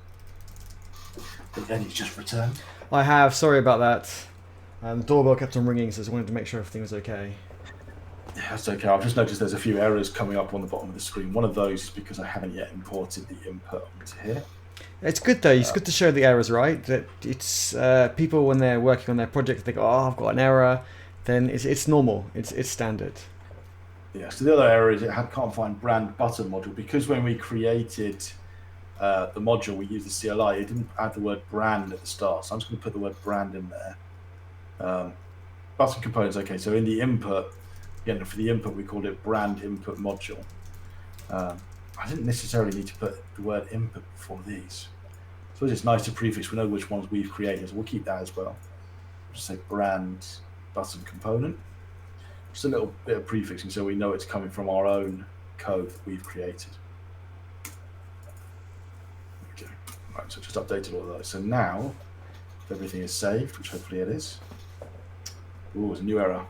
But then he's just returned. I have. Sorry about that. The doorbell kept on ringing, so I just wanted to make sure everything was okay. Yeah, that's okay. I've just noticed there's a few errors coming up on the bottom of the screen. One of those is because I haven't yet imported the input onto here. It's good though. It's good to show the errors, right? That it's people when they're working on their project, they go, "Oh, I've got an error." Then it's normal. It's standard. Yeah. So the other error is it can't find brand button module, because when we created the module, we used the CLI. It didn't add the word brand at the start, so I'm just going to put the word brand in there. Button components. Okay. So in the input, again for the input, we called it brand input module. I didn't necessarily need to put the word input before these. So it's nice to prefix. We know which ones we've created, so we'll keep that as well. Just say brand button component. Just a little bit of prefixing so we know it's coming from our own code that we've created. Okay, right, so just updated all of those. So now, if everything is saved, which hopefully it is. Ooh, there's a new error.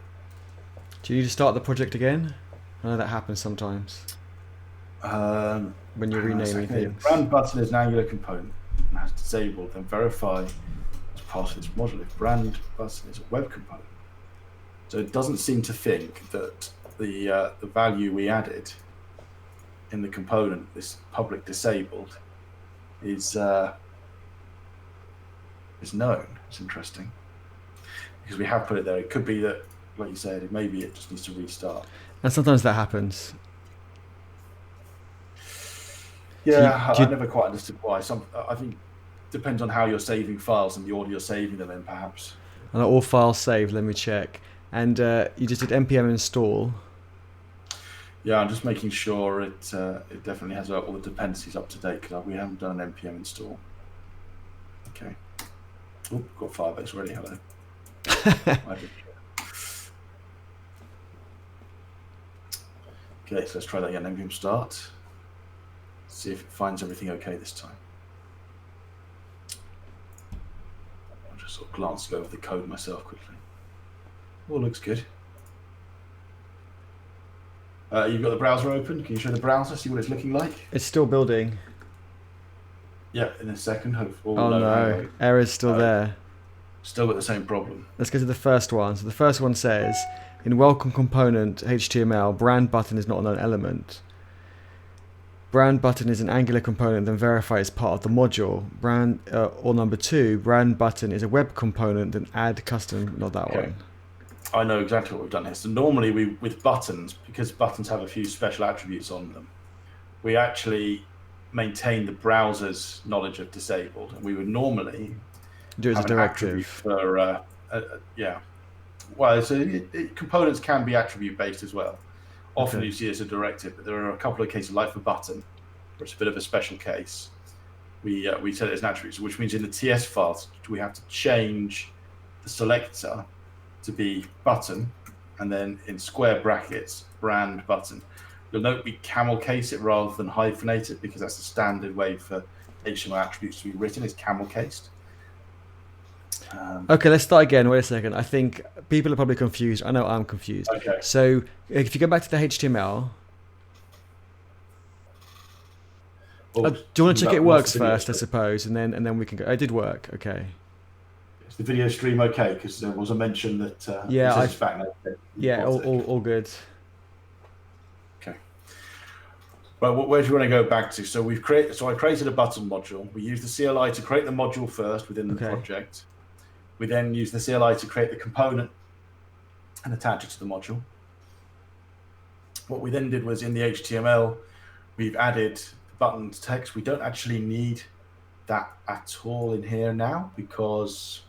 Do you need to start the project again? I know that happens sometimes. When you're renaming things. Brand button is an Angular component and has disabled, then verify as part of this module if brand button is a web component. So it doesn't seem to think that the value we added in the component, this public disabled, is known. It's interesting because we have put it there. It could be that, like you said, maybe it just needs to restart. And sometimes that happens. Yeah, I never quite understood why. I think it depends on how you're saving files and the order you're saving them in, perhaps. And all files saved. Let me check. And you just did npm install. Yeah, I'm just making sure it definitely has all the dependencies up to date because we haven't done an npm install. Okay. Oh, got Firebase already. Hello. Okay, so let's try that again. npm start. See if it finds everything okay this time. I'll just sort of glance over the code myself quickly. All looks good. You've got the browser open. Can you show the browser, see what it's looking like? It's still building. Yeah, in a second. Hopefully. Oh no, error's still there. Still got the same problem. Let's go to the first one. So the first one says, in welcome component HTML, brand button is not a known element. Brand button is an Angular component, then verify it's part of the module. Brand or number 2, brand button is a web component, then add custom, not that one. I know exactly what we've done here. So normally with buttons, because buttons have a few special attributes on them, we actually maintain the browser's knowledge of disabled, and we would normally do it as a directive. For yeah. Well, so components can be attribute based as well. Often you see it as a directive, but there are a couple of cases, like for button, where it's a bit of a special case. We set it as an attribute, which means in the TS files we have to change the selector to be button, and then in square brackets brand button. You'll note we camel case it rather than hyphenate it because that's the standard way for HTML attributes to be written, is camel cased. Okay, let's start again. Wait a second. I think people are probably confused. I know I'm confused. Okay. So if you go back to the HTML, do you want to check it works first, I suppose, and then we can go. I did work. Okay. Is the video stream okay? Because there was a mention that yeah, yeah, all good. Okay. But where do you want to go back to? So I created a button module. We used the CLI to create the module first within the project. We then use the CLI to create the component and attach it to the module. What we then did was in the HTML, we've added the button text. We don't actually need that at all in here now because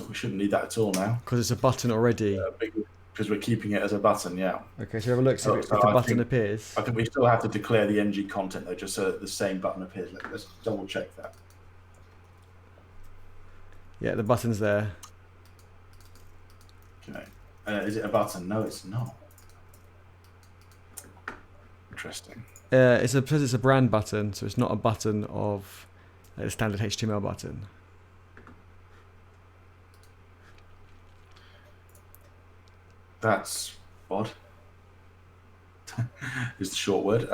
we shouldn't need that at all now. Because it's a button already. Because we're keeping it as a button, yeah. Okay, so have a look. So if the button appears. I think we still have to declare the ng content though, just so that the same button appears. Let's double check that. Yeah, the button's there. Okay. Is it a button? No, it's not. Interesting. It's a brand button, so it's not a button of a standard HTML button. That's odd. Is the short word.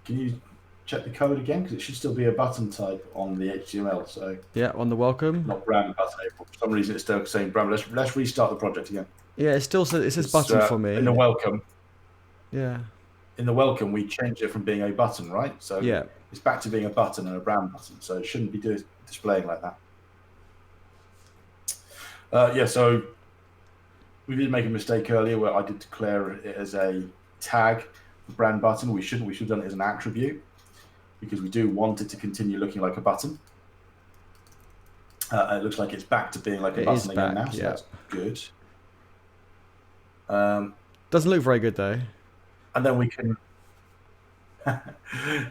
Can you check the code again? Because it should still be a button type on the HTML. So yeah, on the welcome. Not brand button. For some reason, it's still saying brand. Let's restart the project again. Yeah, it still says, it says button for me. In the welcome. Yeah. In the welcome, we changed it from being a button, right? So yeah, it's back to being a button and a brand button. So it shouldn't be displaying like that. Yeah, so we did make a mistake earlier where I did declare it as a tag for brand button. We shouldn't. We should have done it as an attribute because we do want it to continue looking like a button. It looks like it's back to being like a button again now, so that's good. Doesn't look very good though. And then we can.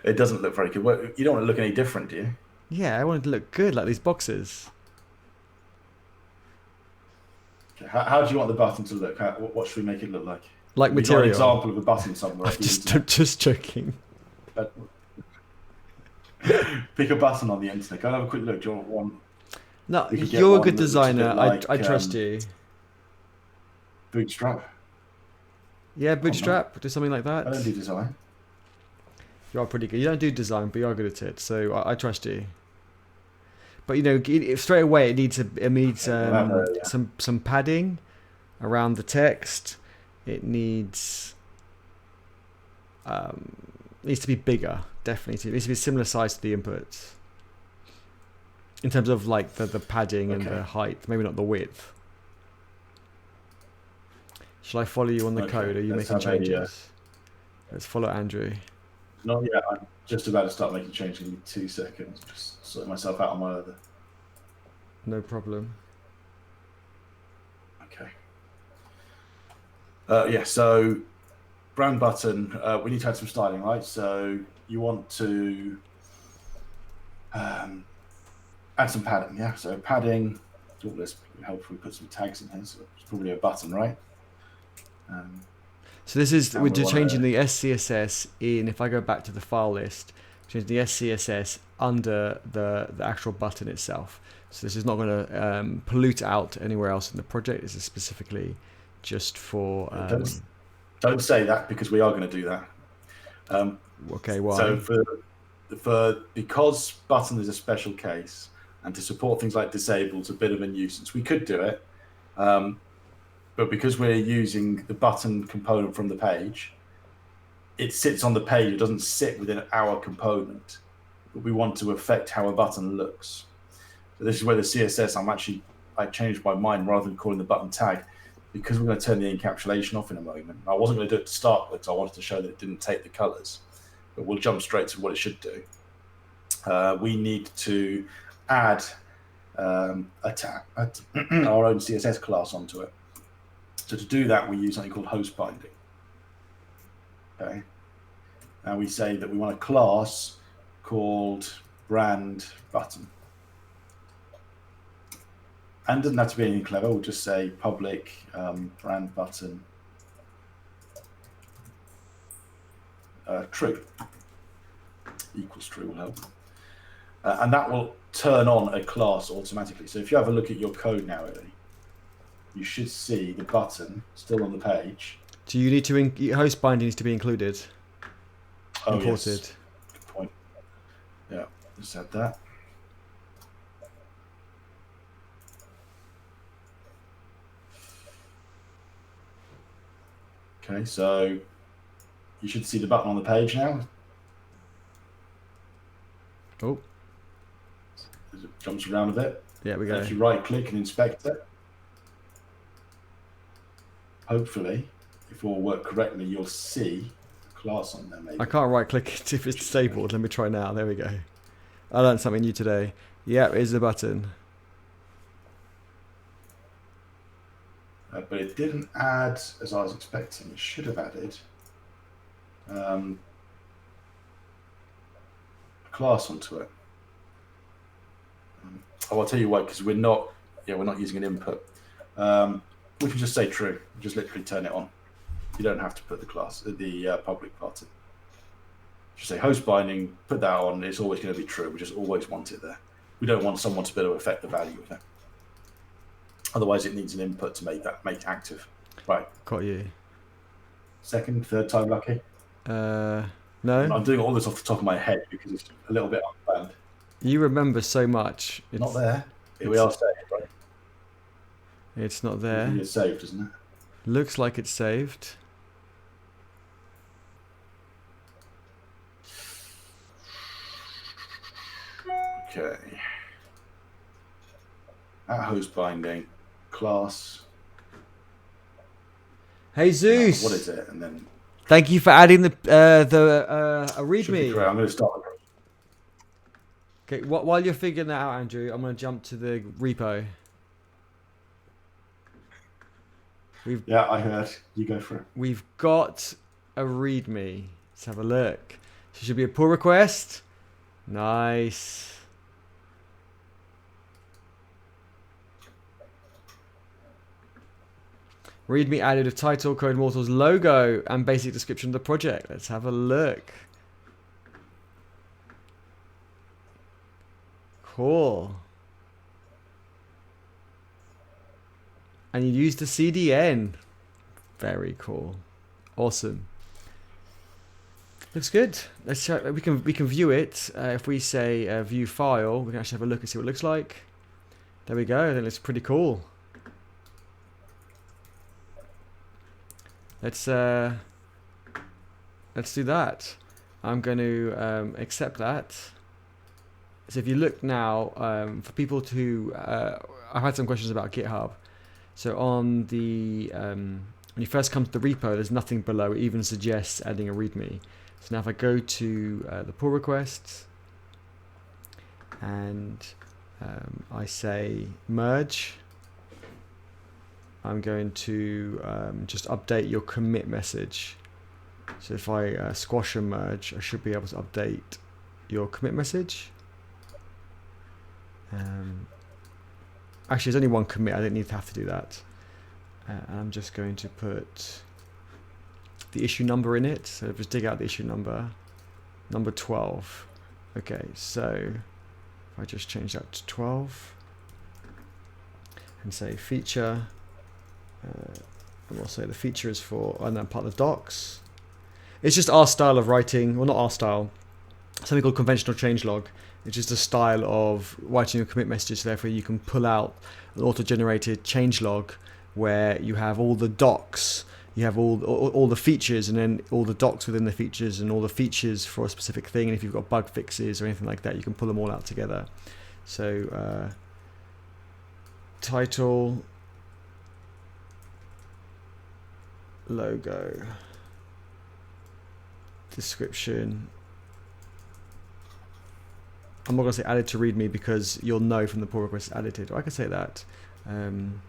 It doesn't look very good. Well, you don't want it to look any different, do you? Yeah, I want it to look good, like these boxes. Okay. How do you want the button to look? What should we make it look like? Like material. An example of a button somewhere. Just joking. Pick a button on the internet. Go and have a quick look. Do you want one? No, you're a good designer. Like, I trust you. Bootstrap. Yeah, Bootstrap. Do something like that. I don't do design. You are pretty good. You don't do design, but you are good at it. So I trust you. But you know, straight away it needs some padding around the text. It needs to be bigger. Definitely, it needs to be a similar size to the inputs. In terms of like the padding and the height, maybe not the width. Shall I follow you on the code? Or are you making changes? Let's follow Andrew. Not yet. I'm just about to start making changes. Give me 2 seconds. Just sorting myself out on my other. No problem. Okay. Yeah. So brand button. We need to add some styling, right? So you want to add some padding. Yeah. So padding. Let's hopefully put some tags in here. So it's probably a button, right? So this is, we're just changing the SCSS in, if I go back to the file list, change the SCSS under the actual button itself. So this is not going to pollute out anywhere else in the project. This is specifically just for... Don't say that because we are going to do that. Okay, why? So because button is a special case and to support things like disable is a bit of a nuisance, we could do it. But because we're using the button component from the page, it sits on the page. It doesn't sit within our component. But we want to affect how a button looks. So this is where the CSS, I changed my mind rather than calling the button tag, because we're going to turn the encapsulation off in a moment. I wasn't going to do it to start with because I wanted to show that it didn't take the colors. But we'll jump straight to what it should do. We need to add our own CSS class onto it. So to do that, we use something called host binding. Okay. Now we say that we want a class called brand button. And doesn't have to be anything clever. We'll just say public brand button true equals true will help. And that will turn on a class automatically. So if you have a look at your code now, Ellie, you should see the button still on the page. Do you need to host binding needs to be included? Imported. Yes. Good point. Yeah, just add that. Okay, so you should see the button on the page now. Oh. As it jumps around a bit. Yeah, we go. If you right click and inspect it, hopefully, if it all works correctly, you'll see the class on there. Maybe. I can't right click it if it's disabled. Let me try now. There we go. I learned something new today. Yeah, it is a button. But it didn't add, as I was expecting, it should have added a class onto it. I'll tell you why, because we're not using an input. we can just say true. Just literally turn it on. You don't have to put the public part in. Just say host binding, put that on. It's always going to be true. We just always want it there. We don't want someone to be able to affect the value of it. Otherwise, it needs an input to make active. Right. Got you. Second, third time lucky. No. I'm doing all this off the top of my head because it's a little bit unplanned. You remember so much. It's not there. Here we are saved, right? It's not there. It's saved, isn't it? Looks like it's saved. Okay. At host binding, class. Hey Zeus. What is it? And then. Thank you for adding a README. I'm going to start. Okay, while you're figuring that out, Andrew, I'm going to jump to the repo. Yeah, I heard. You go for it. We've got a README. Let's have a look. So it should be a pull request. Nice. README added a title, Code Mortals logo, and basic description of the project. Let's have a look. Cool. And you used the CDN. Very cool. Awesome. Looks good. Let's check. We can view it. If we say view file, we can actually have a look and see what it looks like. There we go. That looks pretty cool. Let's do that. I'm going to accept that. So if you look now, for people to, I've had some questions about GitHub. So on the when you first come to the repo, there's nothing below. It even suggests adding a README. So now if I go to the pull requests and I say merge, I'm going to just update your commit message. So if I squash and merge, I should be able to update your commit message. Actually, there's only one commit. I didn't have to do that. I'm just going to put the issue number in it. So just dig out the issue number 12. Okay, so if I just change that to 12 and say feature, and we'll say the feature is for, and then part of the docs. It's just our style of writing, well, not our style, something called conventional changelog. It's just a style of writing your commit messages. So therefore, you can pull out an auto-generated changelog where you have all the docs, you have all the features, and then all the docs within the features, and all the features for a specific thing. And if you've got bug fixes or anything like that, you can pull them all out together. So title, logo, description. I'm not going to say added to README because you'll know from the pull request it's added. Or I can say that in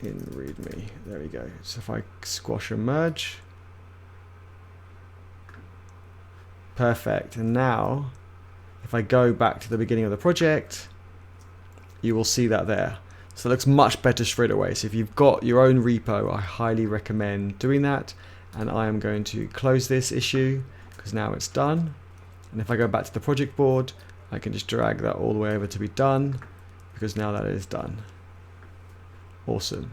README. There we go. So if I squash and merge, perfect. And now, if I go back to the beginning of the project, you will see that there. So it looks much better straight away. So if you've got your own repo, I highly recommend doing that. And I am going to close this issue because now it's done. And if I go back to the project board, I can just drag that all the way over to be done because now that is done. Awesome.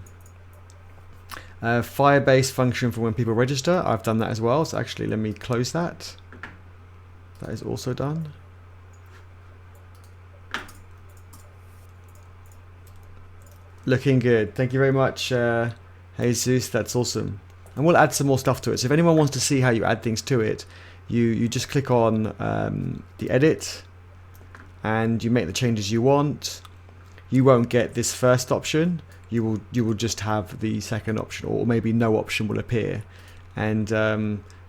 Firebase function for when people register. I've done that as well. So actually, let me close that. That is also done. Looking good. Thank you very much, Jesus. That's awesome. And we'll add some more stuff to it. So if anyone wants to see how you add things to it, you just click on the edit and you make the changes you want. You won't get this first option. You will just have the second option, or maybe no option will appear. And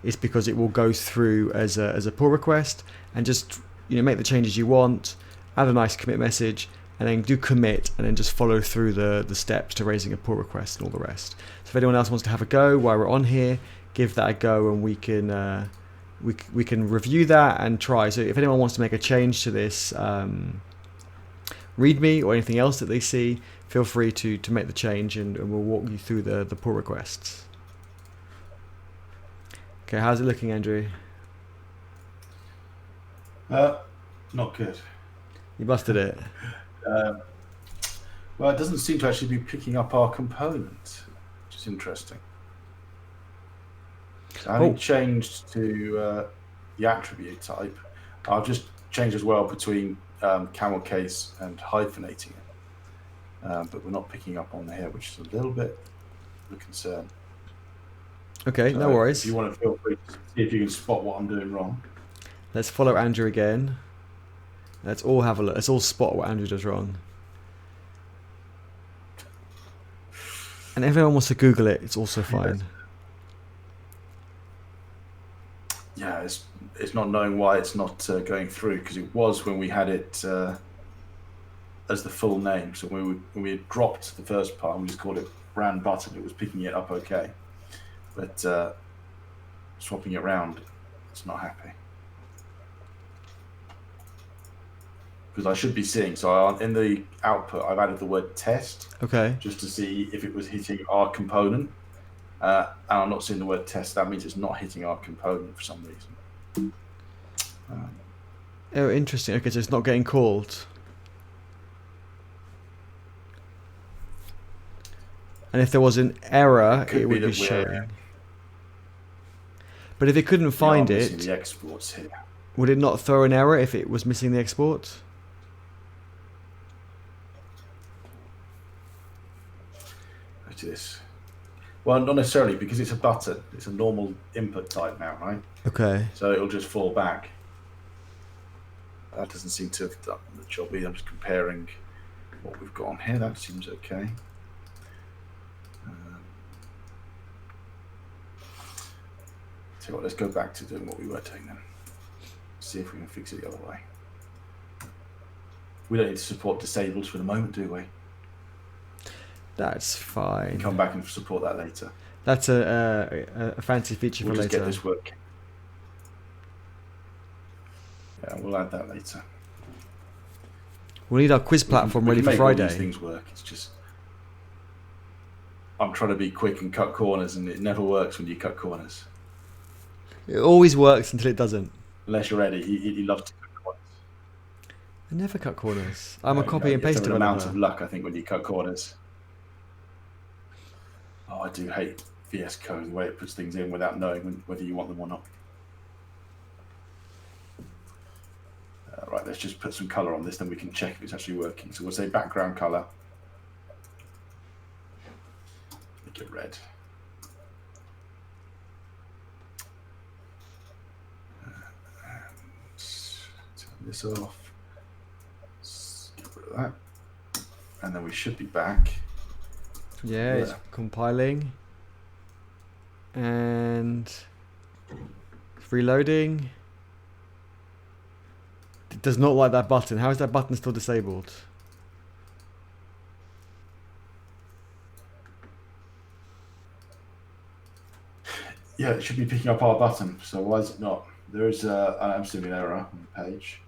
it's because it will go through as a pull request and just make the changes you want, add a nice commit message, and then do commit, and then just follow through the steps to raising a pull request and all the rest. So if anyone else wants to have a go while we're on here, give that a go, and we can review that and try. So if anyone wants to make a change to this README or anything else that they see, feel free to make the change, and we'll walk you through the pull requests. Okay, how's it looking, Andrew? Not good. You busted it. Well, it doesn't seem to actually be picking up our component, which is interesting. So having changed to the attribute type, I've just changed as well between camel case and hyphenating it. But we're not picking up on here, which is a little bit of a concern. Okay, so no worries. If you want to feel free to see if you can spot what I'm doing wrong. Let's follow Andrew again. Let's all have a look. Let's all spot what Andrew does wrong. And if everyone wants to Google it, it's also fine. Yeah, it's not knowing why it's not going through, because it was when we had it as the full name. So when we had dropped the first part and we just called it brand button, it was picking it up okay. But swapping it around, it's not happy. Because I should be seeing, so in the output, I've added the word test. Okay. Just to see if it was hitting our component. And I'm not seeing the word test. That means it's not hitting our component for some reason. Oh, interesting. Okay, so it's not getting called. And if there was an error, it would be showing. But if it couldn't find it, the exports here. Would it not throw an error if it was missing the export? Look at this. Well, not necessarily, because it's a button. It's a normal input type now, right? Okay. So it'll just fall back. That doesn't seem to have done the job either. I'm just comparing what we've got on here. That seems okay. Tell you what, let's go back to doing what we were doing then. See if we can fix it the other way. We don't need to support disabled for the moment, do we? That's fine. We can come back and support that later. That's a fancy feature We'll for just later. get this working. Yeah, we'll add that later. We'll need our quiz platform ready for Friday. All these things work. It's just I'm trying to be quick and cut corners, and it never works when you cut corners. It always works until it doesn't. Unless you're ready, he loves to cut corners. I never cut corners. I'm a copy and paste developer. An amount developer. of luck, I think, when you cut corners. Oh, I do hate VS Code, the way it puts things in without knowing whether you want them or not. Right, let's just put some color on this, then we can check if it's actually working. So we'll say background color. Make it red. Turn this off. Let's get rid of that. And then we should be back. Yeah, it's compiling. And it's reloading. It does not like that button. How is that button still disabled? Yeah, it should be picking up our button. So why is it not? There is I'm seeing an error on the page.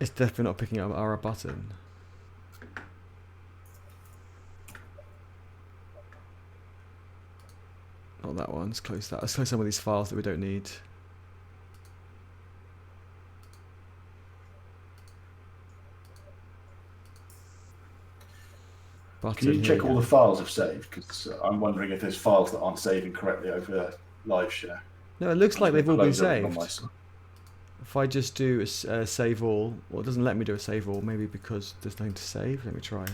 It's definitely not picking up our button. Not that one. Let's close that. Let's close some of these files that we don't need. Can you check all the files have saved? Because I'm wondering if there's files that aren't saving correctly over live share. No, it looks like they've all been saved. On if I just do a save all, well, it doesn't let me do a save all, maybe because there's nothing to save. Let me try.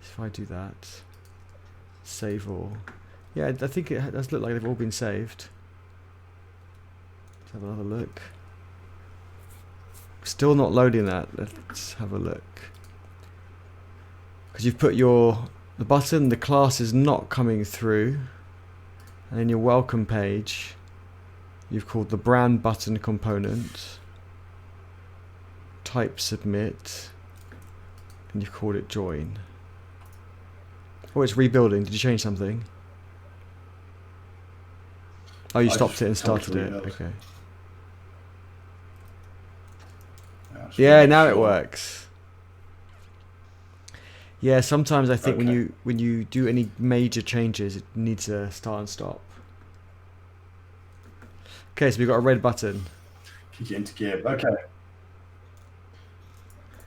If I do that, save all. Yeah, I think it does look like they've all been saved. Let's have another look. Still not loading that. Let's have a look. Because you've put the button, the class is not coming through, and in your welcome page you've called the brand button component, type submit, and you've called it join. Oh, it's rebuilding. Did you change something? Oh, you stopped it and started it. Okay. Yeah, Yeah, now it works. Yeah, sometimes I think when you do any major changes, it needs a start and stop. Okay, so we've got a red button. Kick it into gear. Okay.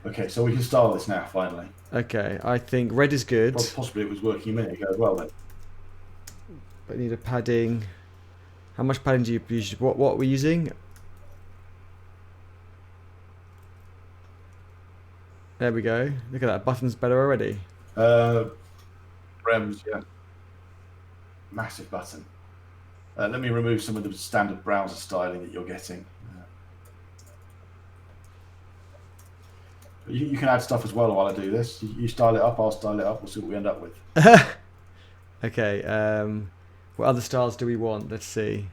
Okay, so we can start this now, finally. Okay, I think red is good. Possibly it was working a minute ago as well then. But I need a padding. How much padding do you use? What we're using? There we go. Look at that. Button's better already. Brems, yeah. Massive button. Let me remove some of the standard browser styling that you're getting. You can add stuff as well while I do this. You style it up, I'll style it up. We'll see what we end up with. Okay. What other styles do we want? Let's see.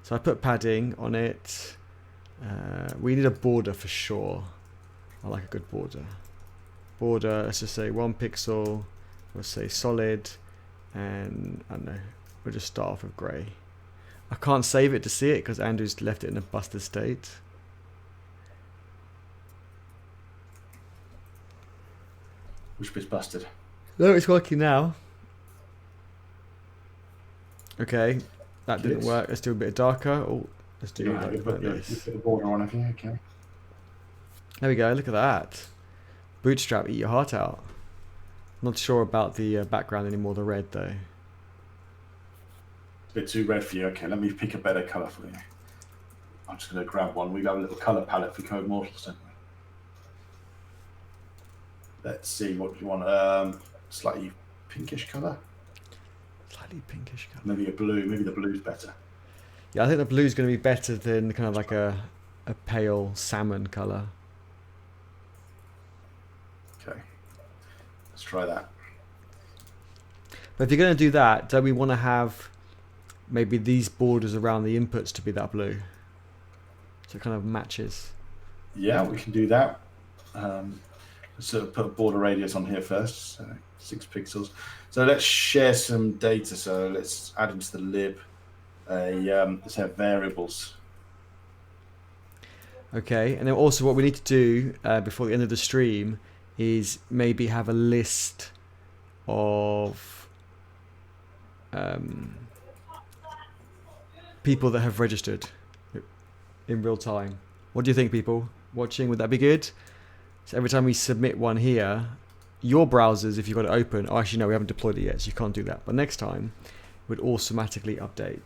So I put padding on it. We need a border for sure. I like a good border. Border, let's just say 1 pixel. We'll say solid. And I don't know. We'll just start off with grey. I can't save it to see it because Andrew's left it in a busted state. Which bit's busted? No, it's working now. Okay, that didn't work. Let's do a bit darker. Oh, let's do like this. Put the border on it, okay. There we go. Look at that. Bootstrap, eat your heart out. Not sure about the background anymore. The red though. It's a bit too red for you. Okay, let me pick a better colour for you. I'm just going to grab one. We have a little colour palette for Code Mortals, don't we? Let's see what you want. Slightly pinkish colour. Slightly pinkish colour. Maybe a blue. Maybe the blue's better. Yeah, I think the blue's going to be better than kind of like a pale salmon colour. Okay. Let's try that. But if you're going to do that, don't we want to have maybe these borders around the inputs to be that blue? So it kind of matches. Yeah, we can do that. So put a border radius on here first, so 6 pixels. So let's share some data. So let's add into the lib. Let's have variables. Okay, and then also what we need to do before the end of the stream is maybe have a list of people that have registered in real time. What do you think, people watching? Would that be good? So every time we submit one here, your browsers, if you've got it open, oh, actually no, we haven't deployed it yet, so you can't do that. But next time, it would automatically update.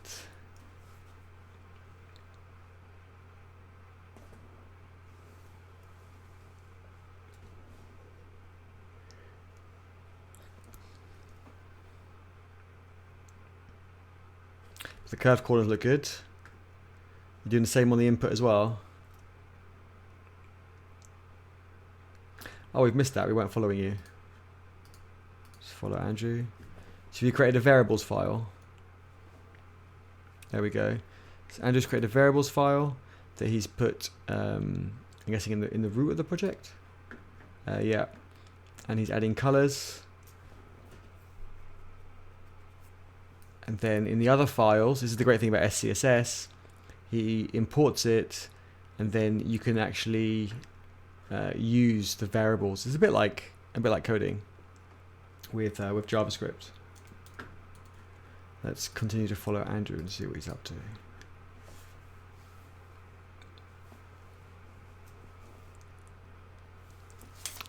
The curved corners look good. You're doing the same on the input as well. Oh, we've missed that. We weren't following you. Just follow Andrew. So you created a variables file. There we go. So Andrew's created a variables file that he's put, I'm guessing in the root of the project. Yeah, and he's adding colors. And then in the other files, this is the great thing about SCSS. He imports it, and then you can actually use the variables. It's a bit like coding with JavaScript. Let's continue to follow Andrew and see what he's up to.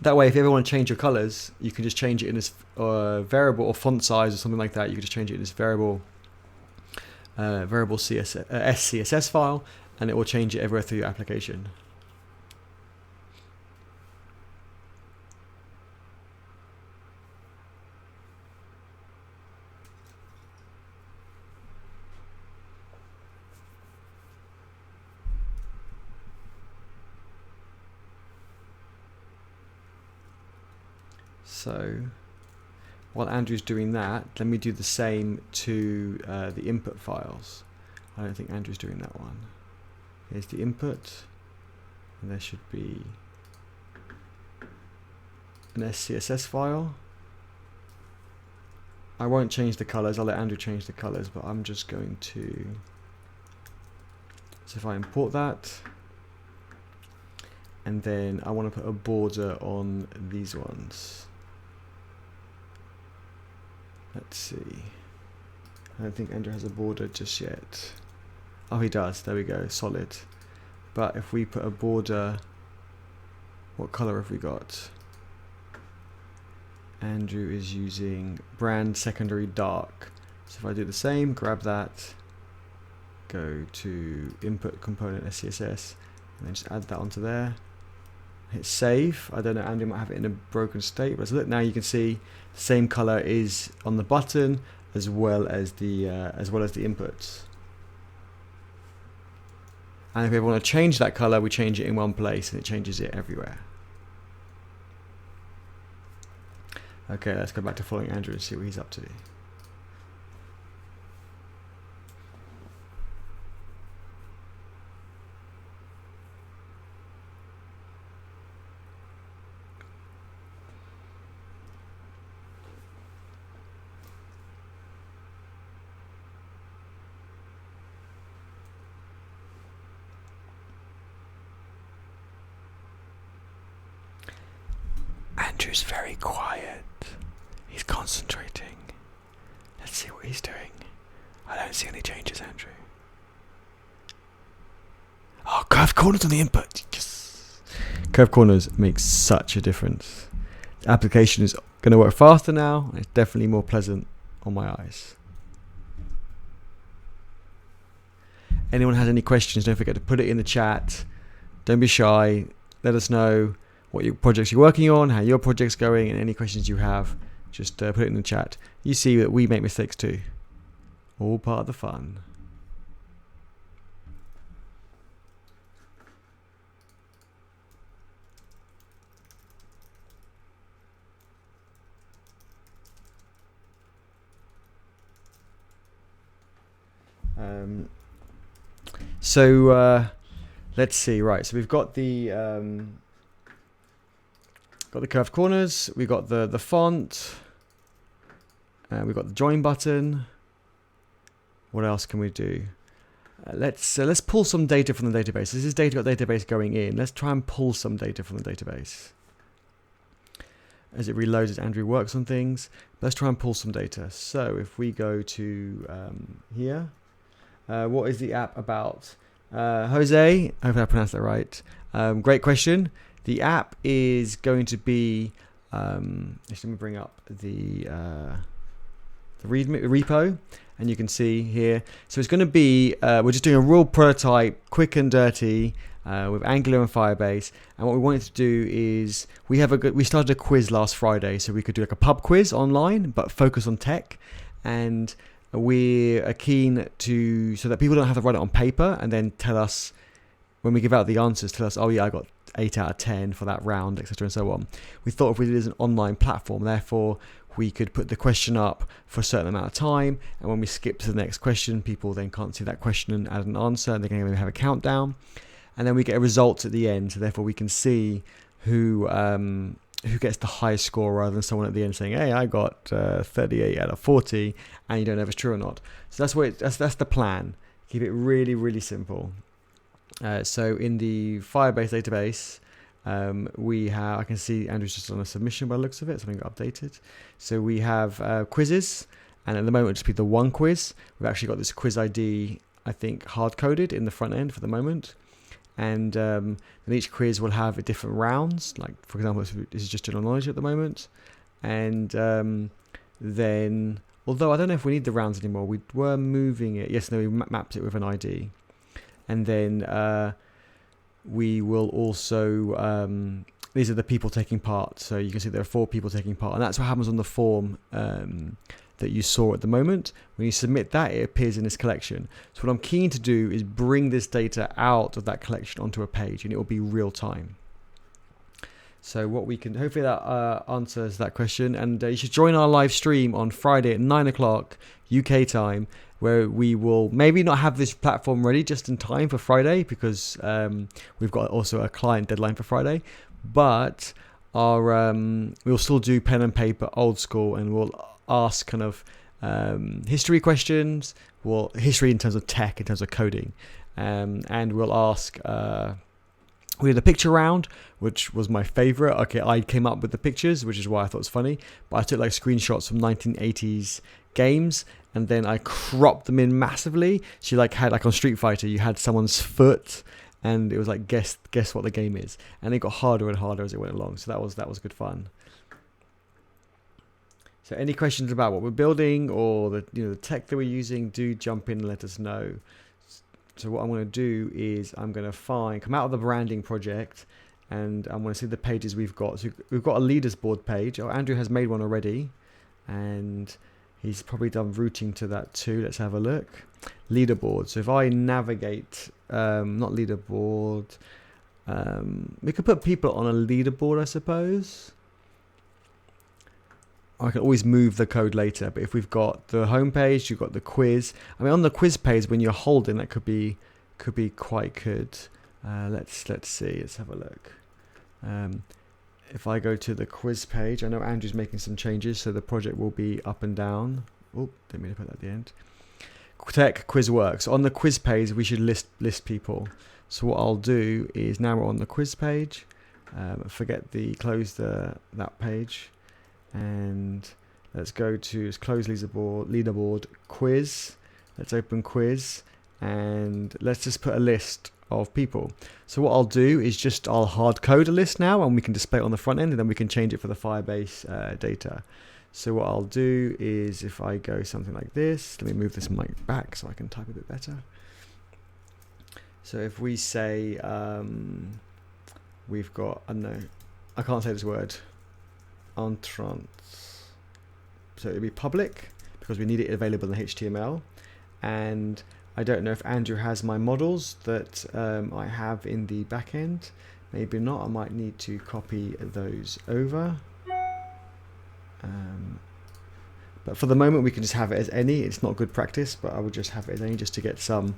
That way, if you ever want to change your colors, you can just change it in this variable or font size or something like that. You can just change it in this variable SCSS file, and it will change it everywhere through your application. So while Andrew's doing that, let me do the same to the input files. I don't think Andrew's doing that one. Here's the input, and there should be an SCSS file. I won't change the colors, I'll let Andrew change the colors, but I'm just going to, so if I import that, And then I want to put a border on these ones. Let's see. I don't think Andrew has a border just yet. Oh, he does. There we go. Solid. But if we put a border, what color have we got? Andrew is using brand secondary dark. So if I do the same, grab that, go to input component SCSS, and then just add that onto there. Hit save. I don't know, Andrew might have it in a broken state, but look, now you can see the same color is on the button as well as the inputs. And if we ever want to change that color, we change it in one place and it changes it everywhere. Okay, let's go back to following Andrew and see what he's up to. Andrew's very quiet. He's concentrating. Let's see what he's doing. I don't see any changes, Andrew. Oh, curved corners on the input. Yes. Curved corners makes such a difference. The application is going to work faster now. And it's definitely more pleasant on my eyes. Anyone has any questions, don't forget to put it in the chat. Don't be shy. Let us know what your projects you're working on, how your project's going, and any questions you have, just put it in the chat. You see that we make mistakes too. All part of the fun. Let's see. Right, so we've got the curved corners, we got the font, we've got the join button. What else can we do? Let's pull some data from the database. This is database going in. Let's try and pull some data from the database. As it reloads, as Andrew works on things, let's try and pull some data. So if we go to here, what is the app about? Jose, I hope I pronounced that right. Great question. The app is going to be, let me bring up the repo, and you can see here. So it's going to be, we're just doing a real prototype, quick and dirty, with Angular and Firebase. And what we wanted to do is, we started a quiz last Friday, so we could do like a pub quiz online, but focus on tech. And we are keen to, so that people don't have to write it on paper and then tell us, when we give out the answers, tell us, oh yeah, I got 8 out of 10 for that round, etc. and so on. We thought if we did it as an online platform, therefore we could put the question up for a certain amount of time, and when we skip to the next question, people then can't see that question and add an answer, and they're going to have a countdown, and then we get a result at the end, so therefore we can see who gets the highest score, rather than someone at the end saying, hey, I got 38 out of 40, and you don't know if it's true or not. So that's the plan. Keep it really, really simple. So in the Firebase database, I can see Andrew's just on a submission by the looks of it, something got updated. So we have quizzes, and at the moment it'll just be the one quiz. We've actually got this quiz ID, I think, hard-coded in the front end for the moment. And then each quiz will have a different rounds, like for example, this is just general knowledge at the moment. And then, although I don't know if we need the rounds anymore, we were moving it. Yes, no, we mapped it with an ID. And then we will also, these are the people taking part. So you can see there are 4 people taking part. And that's what happens on the form that you saw at the moment. When you submit that, it appears in this collection. So what I'm keen to do is bring this data out of that collection onto a page, and it will be real time. So what we can, hopefully that answers that question. And you should join our live stream on Friday at 9 o'clock UK time, where we will maybe not have this platform ready just in time for Friday, because we've got also a client deadline for Friday, but we'll still do pen and paper old school, and we'll ask kind of history questions, history in terms of tech, in terms of coding, and we'll ask We did a picture round, which was my favorite. Okay, I came up with the pictures, which is why I thought it was funny. But I took like screenshots from 1980s games, and then I cropped them in massively. So you like had like on Street Fighter, you had someone's foot, and it was like guess what the game is, and it got harder and harder as it went along. So that was good fun. So any questions about what we're building or the tech that we're using, do jump in and let us know. So what I'm going to do is I'm going to come out of the branding project, and I'm going to see the pages we've got. So we've got a leaders board page. Oh, Andrew has made one already, and he's probably done routing to that too. Let's have a look. Leaderboard. So if I navigate, not leaderboard, we could put people on a leaderboard, I suppose. I can always move the code later, but if we've got the home page, you've got the quiz. I mean, on the quiz page, when you're holding, that could be quite good. Let's see. Let's have a look. If I go to the quiz page, I know Andrew's making some changes, so the project will be up and down. Oh, didn't mean to put that at the end. Tech quiz works. On the quiz page, we should list people. So what I'll do is, now we're on the quiz page. Close that page. And let's close leaderboard quiz. Let's open quiz, and let's just put a list of people. So what I'll do is I'll hard code a list now, and we can display it on the front end, and then we can change it for the Firebase data. So what I'll do is, if I go something like this, let me move this mic back so I can type a bit better. So if we say we've got, I don't know, I can't say this word. Entrance. So it'll be public because we need it available in HTML. And I don't know if Andrew has my models that I have in the backend. Maybe not. I might need to copy those over. But for the moment, we can just have it as any. It's not good practice, but I would just have it as any just to get some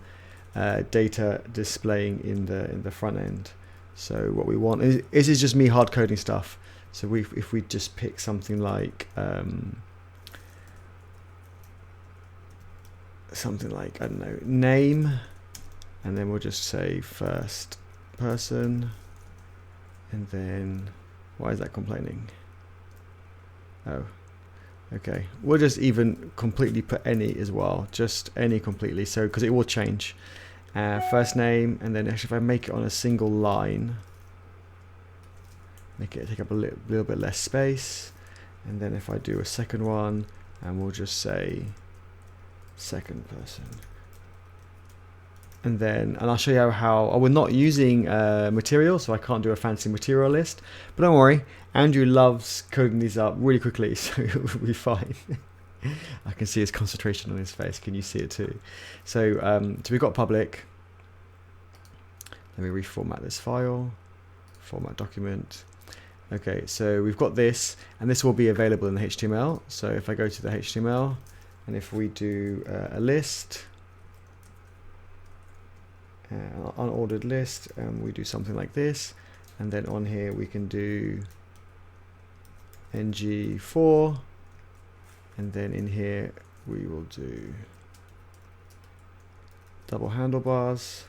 data displaying in the front end. So what we want is just me hard coding stuff. So if we just pick something like I don't know, name, and then we'll just say first person, and then why is that complaining? Oh, okay. We'll just even completely put any as well, just any completely. So because it will change. First name, and then actually if I make it on a single line. Make it take up a little bit less space, and then if I do a second one, and we'll just say second person, and I'll show you how we're not using material, so I can't do a fancy material list, but don't worry, Andrew loves coding these up really quickly, so it'll be fine. I can see his concentration on his face. Can you see it too? So we've got public. Let me reformat this file, format document. Okay, so we've got this, and this will be available in the HTML. So if I go to the HTML, and if we do a list, unordered list, and we do something like this, and then on here we can do ng4, and then in here we will do double handlebars,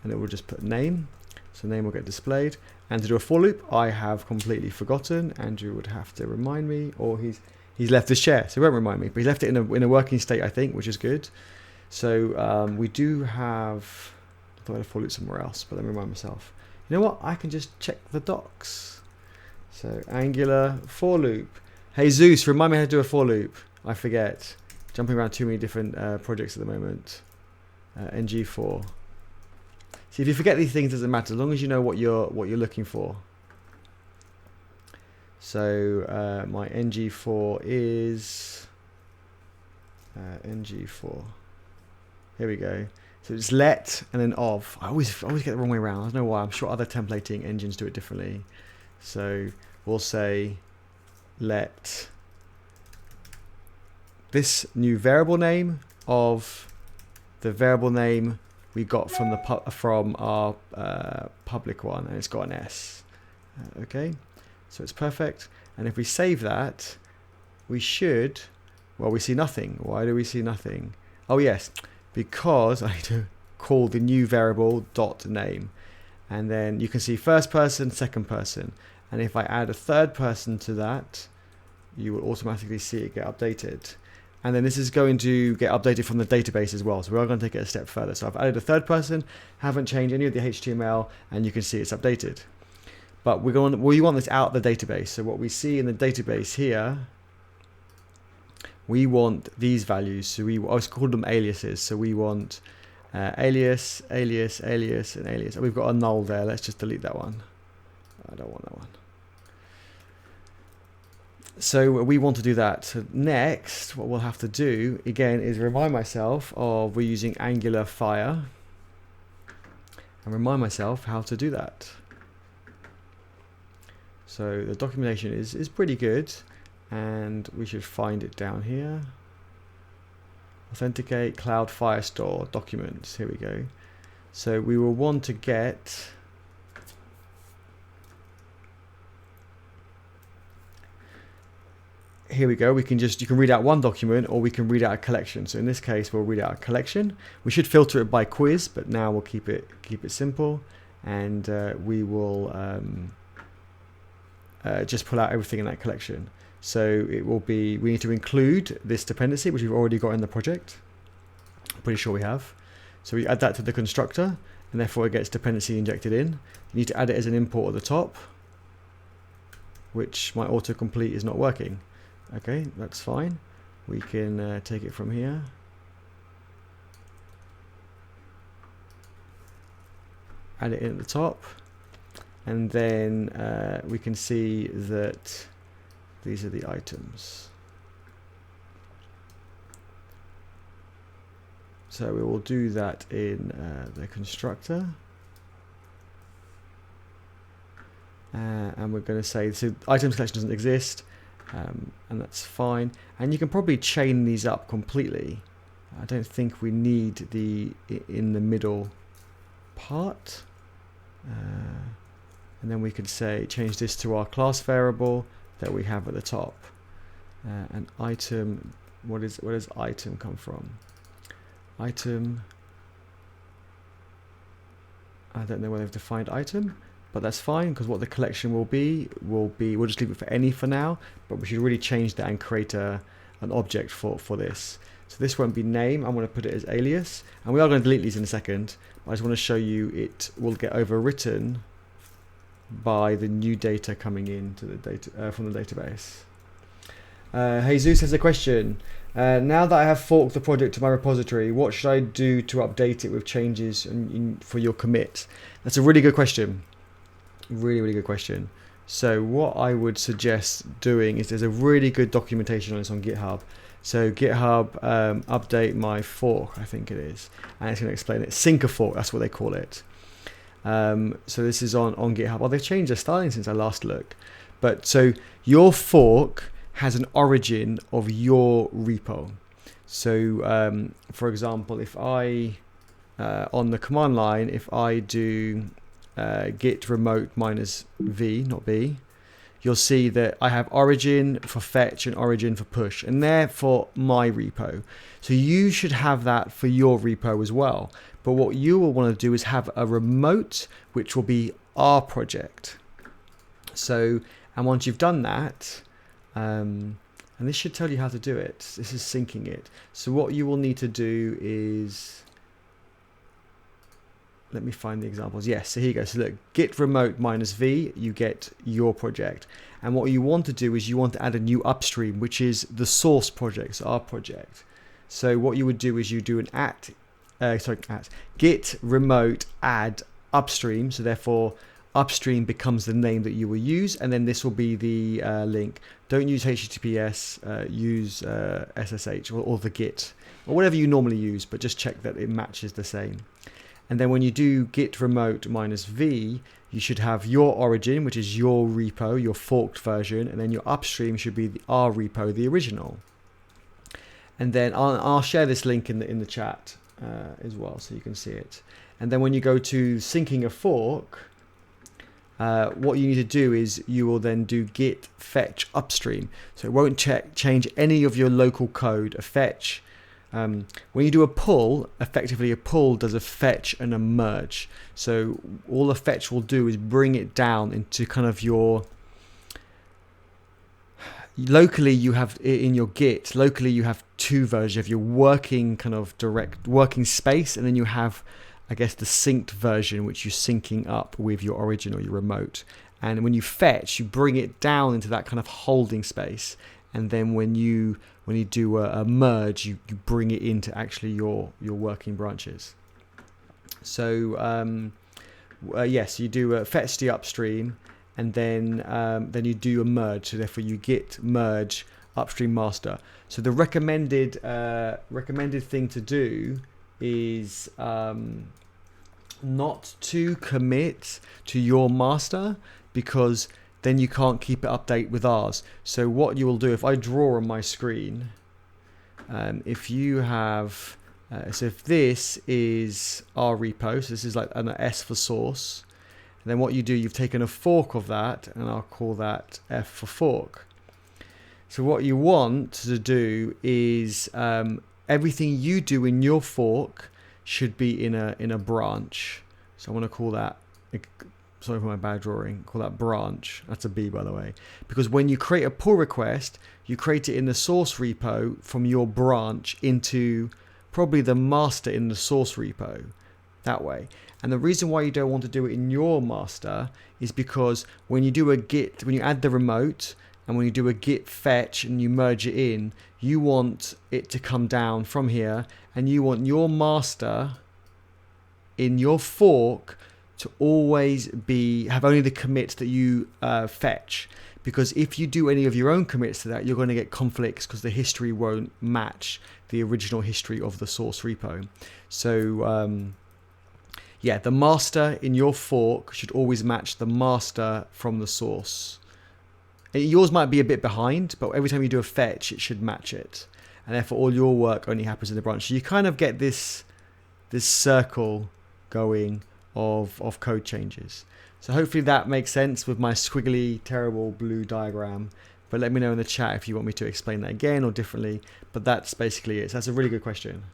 and it will just put name. So name will get displayed. And to do a for loop, I have completely forgotten. Andrew would have to remind me, or he's left his share, so he won't remind me. But he's left it in a working state, I think, which is good. So we do have. I thought I had a for loop somewhere else, but let me remind myself. You know what? I can just check the docs. So Angular for loop. Hey Zeus, remind me how to do a for loop. I forget. Jumping around too many different projects at the moment. ng4. See, if you forget these things, it doesn't matter as long as you know what you're looking for. So my ng4 is ng4. Here we go. So it's let and then of. I always get the wrong way around. I don't know why. I'm sure other templating engines do it differently. So we'll say let this new variable name of the variable name we got from our public one, and it's got an S. Okay, so it's perfect. And if we save that, we should. Well, we see nothing. Why do we see nothing? Oh yes, because I need to call the new variable dot name. and then you can see first person, second person. And if I add a third person to that, you will automatically see it get updated. And then this is going to get updated from the database as well. So we are going to take it a step further. So I've added a third person, haven't changed any of the HTML, and you can see it's updated. But we want this out of the database. So what we see in the database here, we want these values. So I was called them aliases. So we want alias, alias, alias, and alias. We've got a null there. Let's just delete that one. I don't want that one. So we want to do that. So next, what we'll have to do again is remind myself of we're using AngularFire, and remind myself how to do that. So the documentation is pretty good, and we should find it down here. Authenticate Cloud Firestore documents. Here we go. So we will want to get here we go. You can read out one document, or we can read out a collection. So in this case, we'll read out a collection. We should filter it by quiz, but now we'll keep it simple, and we will just pull out everything in that collection. So it will be, we need to include this dependency, which we've already got in the project. I'm pretty sure we have. So we add that to the constructor, and therefore it gets dependency injected in. You need to add it as an import at the top, which my autocomplete is not working. Okay, that's fine. We can take it from here. Add it in at the top. And then we can see that these are the items. So we will do that in the constructor. And we're going to say, so items collection doesn't exist. And that's fine, and you can probably chain these up completely. I don't think we need the in the middle part, and then we could say change this to our class variable that we have at the top. An item, where does item come from? Item, I don't know whether they've defined item, but that's fine, because what the collection will be, we'll just leave it for any for now, but we should really change that and create an object for this. So this won't be name, I'm going to put it as alias, and we are going to delete these in a second, but I just want to show you it will get overwritten by the new data coming into the data from the database. Jesus has a question. Now that I have forked the project to my repository, what should I do to update it with changes for your commit? That's a really good question. Really good question. So what I would suggest doing is, there's a really good documentation on this on GitHub. So GitHub update my fork, I think it is, and it's going to explain it. Sync a fork, that's what they call it. So this is on GitHub. Oh, they've changed the styling since I last looked. But so your fork has an origin of your repo. So for example, if I on the command line, if I do git remote -v, not b, you'll see that I have origin for fetch and origin for push, and they're for my repo. So you should have that for your repo as well. But what you will want to do is have a remote, which will be our project. So, and once you've done that, and this should tell you how to do it. This is syncing it. So what you will need to do is, let me find the examples. Yes, so here you go. So look, git remote -v, you get your project. And what you want to do is you want to add a new upstream, which is the source project, so our project. So what you would do is you do an git remote add upstream. So therefore upstream becomes the name that you will use. And then this will be the link. Don't use HTTPS, use SSH or the Git or whatever you normally use, but just check that it matches the same. And then when you do git remote -v, you should have your origin, which is your repo, your forked version, and then your upstream should be our repo, the original. And then I'll share this link in the chat as well, so you can see it. And then when you go to syncing a fork, what you need to do is you will then do git fetch upstream. So it won't change any of your local code. A fetch when you do a pull, effectively a pull does a fetch and a merge. So all a fetch will do is bring it down into kind of your, locally you have in your Git, locally you have two versions. You have your working kind of direct working space, and then you have, I guess, the synced version, which you're syncing up with your origin or your remote. And when you fetch, you bring it down into that kind of holding space. And then when you do a merge, you bring it into actually your working branches. So yes, you do a fetch the upstream, and then you do a merge. So therefore you git merge upstream master. So the recommended thing to do is not to commit to your master, because then you can't keep it update with ours. So what you will do, if I draw on my screen, if you have, so if this is our repo, so this is like an S for source, and then what you do, you've taken a fork of that, and I'll call that F for fork. So what you want to do is everything you do in your fork should be in a branch. So I want to call that, sorry for my bad drawing, call that branch. That's a B, by the way. Because when you create a pull request, you create it in the source repo from your branch into probably the master in the source repo, that way. And the reason why you don't want to do it in your master is because when you do a git, when you add the remote, and when you do a git fetch and you merge it in, you want it to come down from here, and you want your master in your fork to always have only the commits that you fetch. Because if you do any of your own commits to that, you're going to get conflicts because the history won't match the original history of the source repo. So yeah, the master in your fork should always match the master from the source. Yours might be a bit behind, but every time you do a fetch, it should match it. And therefore all your work only happens in the branch. So you kind of get this circle going of code changes. So hopefully that makes sense with my squiggly, terrible blue diagram. But let me know in the chat if you want me to explain that again or differently. But that's basically it. So that's a really good question.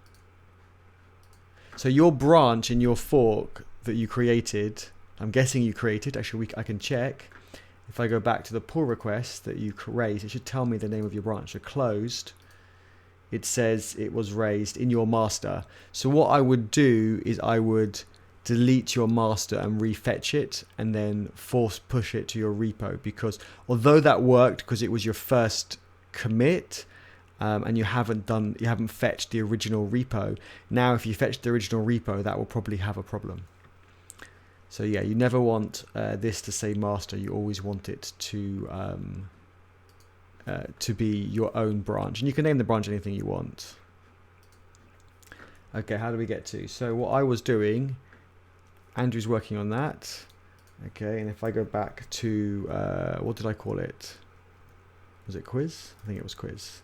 So your branch in your fork that you created, I'm guessing you created, actually I can check. If I go back to the pull request that you raised, it should tell me the name of your branch. So closed, it says it was raised in your master. So what I would do is I would delete your master and refetch it, and then force push it to your repo, because although that worked because it was your first commit, and you haven't fetched the original repo, now if you fetch the original repo, that will probably have a problem. So yeah, you never want this to say master. You always want it to be your own branch, and you can name the branch anything you want. Okay, how do we get to? So what I was doing, Andrew's working on that. Okay, and if I go back to what did I call it? Was it quiz? I think it was quiz.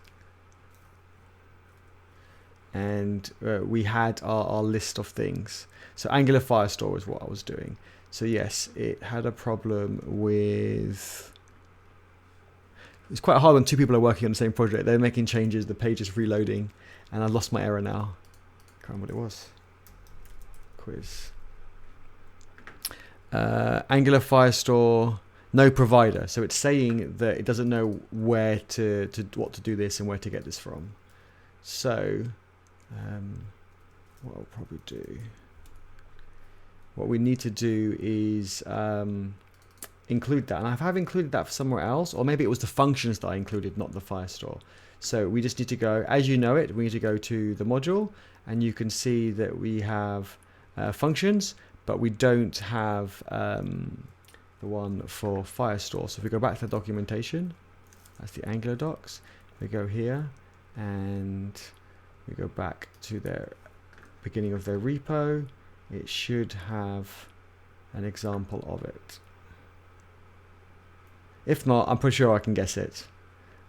And we had our list of things. So Angular Firestore is what I was doing. So yes, it had a problem with... It's quite hard when two people are working on the same project. They're making changes, the page is reloading, and I lost my error now. Can't remember what it was. Quiz. Angular Firestore, no provider. So it's saying that it doesn't know what to do this and where to get this from. So what I'll probably do, what we need to do is include that, and I have included that somewhere else, or maybe it was the functions that I included, not the Firestore. So we just need to go, as you know it, we need to go to the module, and you can see that we have functions, but we don't have the one for Firestore. So if we go back to the documentation, that's the Angular docs, we go here, and we go back to their beginning of their repo. It should have an example of it. If not, I'm pretty sure I can guess it.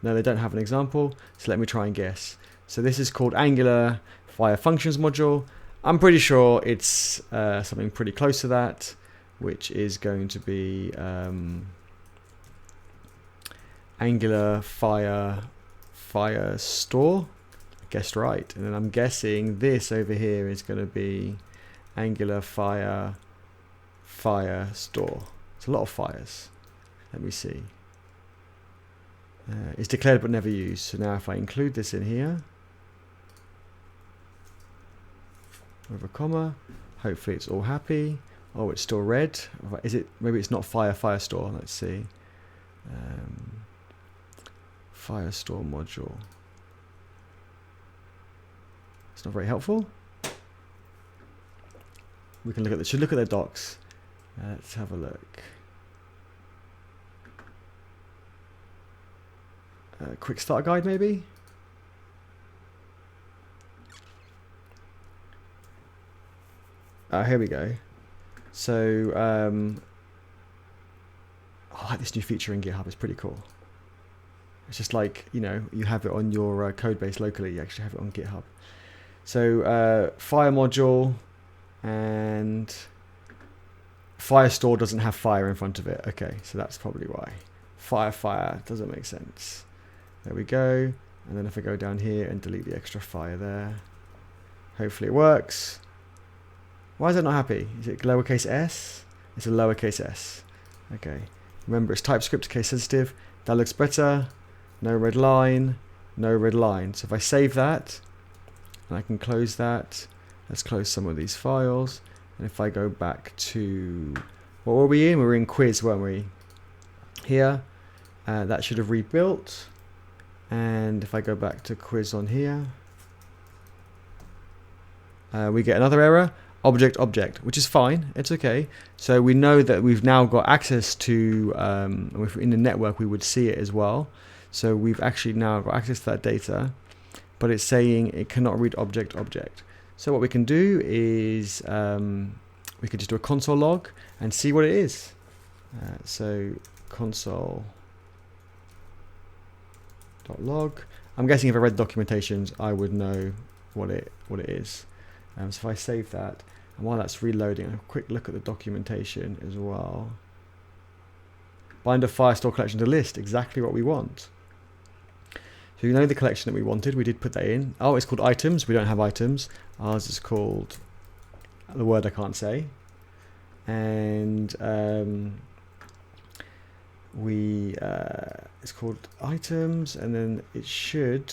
No, they don't have an example, so let me try and guess. So this is called AngularFire Functions module. I'm pretty sure it's something pretty close to that, which is going to be AngularFire Firestore. guessed right. And then I'm guessing this over here is going to be AngularFire Firestore. It's a lot of fires. Let me see. It's declared but never used. So now if I include this in here with a comma, hopefully it's all happy. Oh, it's still red. Is it? Maybe it's not Firestore. Let's see. Firestore module. It's not very helpful. We can look at should look at their docs. Let's have a look. Quick start guide maybe. Here we go. So I like this new feature in GitHub. It's pretty cool. It's just like, you know, you have it on your code base locally. You actually have it on GitHub. So fire module, and Firestore doesn't have fire in front of it. Okay, so that's probably why. Fire doesn't make sense. There we go. And then if I go down here and delete the extra fire there, hopefully it works. Why is it not happy? Is it lowercase s? It's a lowercase s. Okay. Remember, it's TypeScript, case sensitive. That looks better. No red line. No red line. So if I save that, and I can close that. Let's close some of these files. And if I go back to, what were we in? We were in quiz, weren't we? Here. That should have rebuilt. And if I go back to quiz on here, we get another error. Object, which is fine. It's okay. So we know that we've now got access to, if we're in the network, we would see it as well. So we've actually now got access to that data, but it's saying it cannot read object. So what we can do is we could just do a console log and see what it is. So console.log. I'm guessing if I read documentations, I would know what it is. So if I save that, and while that's reloading, a quick look at the documentation as well. Bind a Firestore collection to list, exactly what we want. So you know the collection that we wanted, we did put that in. Oh, it's called items, we don't have items. Ours is called, the word I can't say. And it's called items, and then it should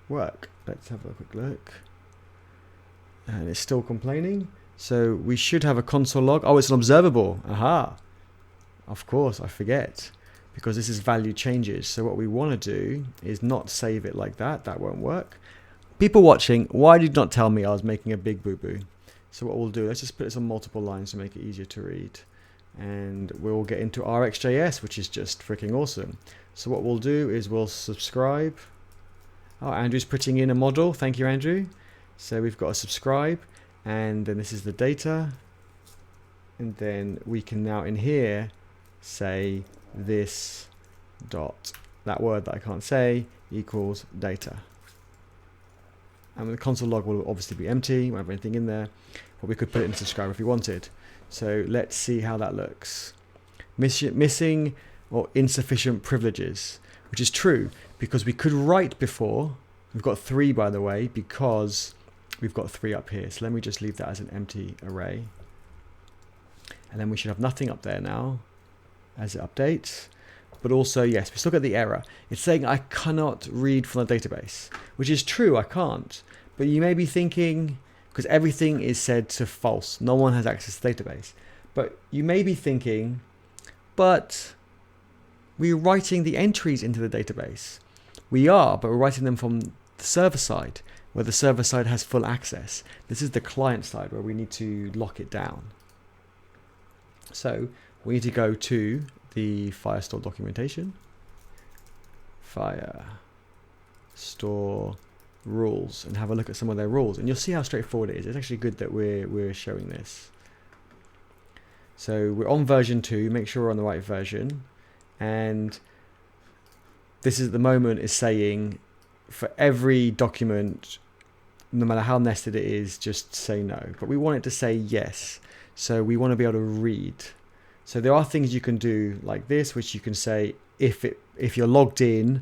work. Let's have a quick look. And it's still complaining. So we should have a console log. Oh, it's an observable. Aha. Of course, I forget. Because this is value changes. So what we want to do is not save it like that. That won't work. People watching, why did you not tell me I was making a big boo-boo? So what we'll do, let's just put this on multiple lines to make it easier to read. And we'll get into RxJS, which is just freaking awesome. So what we'll do is we'll subscribe. Oh, Andrew's putting in a model. Thank you, Andrew. So we've got a subscribe, and then this is the data. And then we can now in here say this dot, that word that I can't say, equals data. And the console log will obviously be empty, won't have anything in there, but we could put it in subscribe if we wanted. So let's see how that looks. Missing or insufficient privileges, which is true because we could write before. We've got 3, by the way, because we've got 3 up here. So let me just leave that as an empty array. And then we should have nothing up there now as it updates. But also, yes, we still get the error. It's saying I cannot read from the database, which is true, I can't. But you may be thinking, because everything is set to false, no one has access to the database. But you may be thinking, but we're writing the entries into the database. We are, but we're writing them from the server side, where the server side has full access. This is the client side where we need to lock it down. So we need to go to the Firestore documentation. Firestore rules, and have a look at some of their rules, and you'll see how straightforward it is. It's actually good that we're showing this. So we're on version 2. Make sure we're on the right version, and this is at the moment is saying for every document, no matter how nested it is, just say no. But we want it to say yes. So we want to be able to read. So there are things you can do like this, which you can say if you're logged in,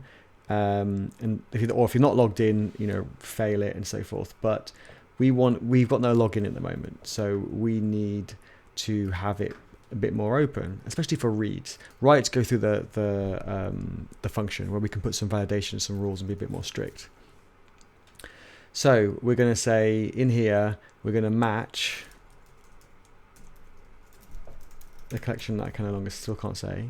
and if you're not logged in, fail it and so forth. But we've got no login at the moment, so we need to have it a bit more open, especially for reads. Writes go through the function where we can put some validation, some rules, and be a bit more strict. So we're going to say in here, we're going to match the collection that I can no longer still can't say,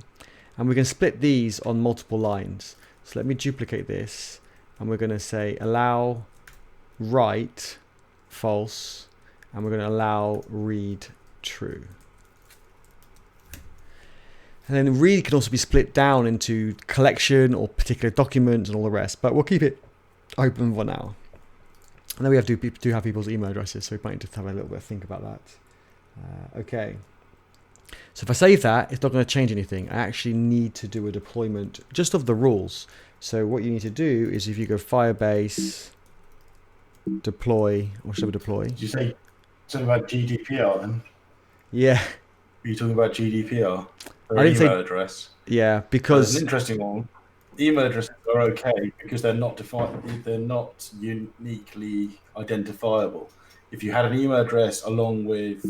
and we can split these on multiple lines. So let me duplicate this, and we're going to say allow write false, and we're going to allow read true. And then read can also be split down into collection or particular documents and all the rest, but we'll keep it open for now. And then we do have people's email addresses, so we might need to have a little bit of think about that. Okay. So if I save that, it's not going to change anything. I actually need to do a deployment just of the rules. So what you need to do is if you go Firebase deploy, or should we deploy? Did you say something about GDPR then? Yeah. Were you talking about GDPR? I didn't email say, address. Yeah, because an interesting one. Email addresses are okay because they're not defined. They're not uniquely identifiable. If you had an email address along with,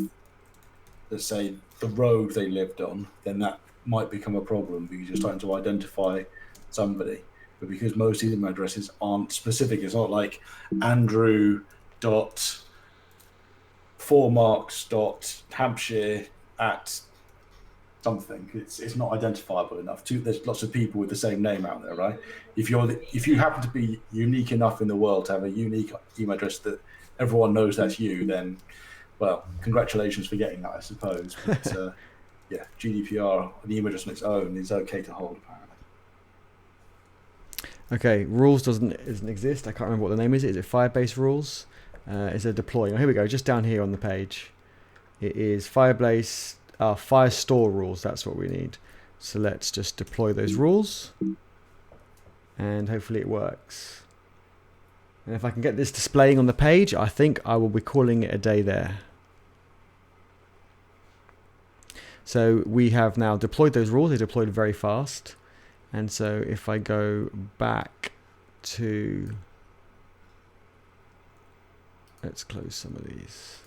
let's say, the road they lived on, then that might become a problem because you're starting to identify somebody. But because most email addresses aren't specific, it's not like Andrew.4marks.hampshire at something. It's not identifiable enough. There's lots of people with the same name out there, right? If you happen to be unique enough in the world to have a unique email address that everyone knows that's you, then, well, congratulations for getting that, I suppose. But yeah, GDPR, an email address on its own is okay to hold, apparently. Okay, rules doesn't exist. I can't remember what the name is. Is it Firebase Rules? Is it deploy? Oh, here we go. Just down here on the page, it is Firebase Firestore rules. That's what we need. So let's just deploy those rules, and hopefully it works. And if I can get this displaying on the page, I think I will be calling it a day there. So we have now deployed those rules. They deployed very fast. And so if I go back to, let's close some of these.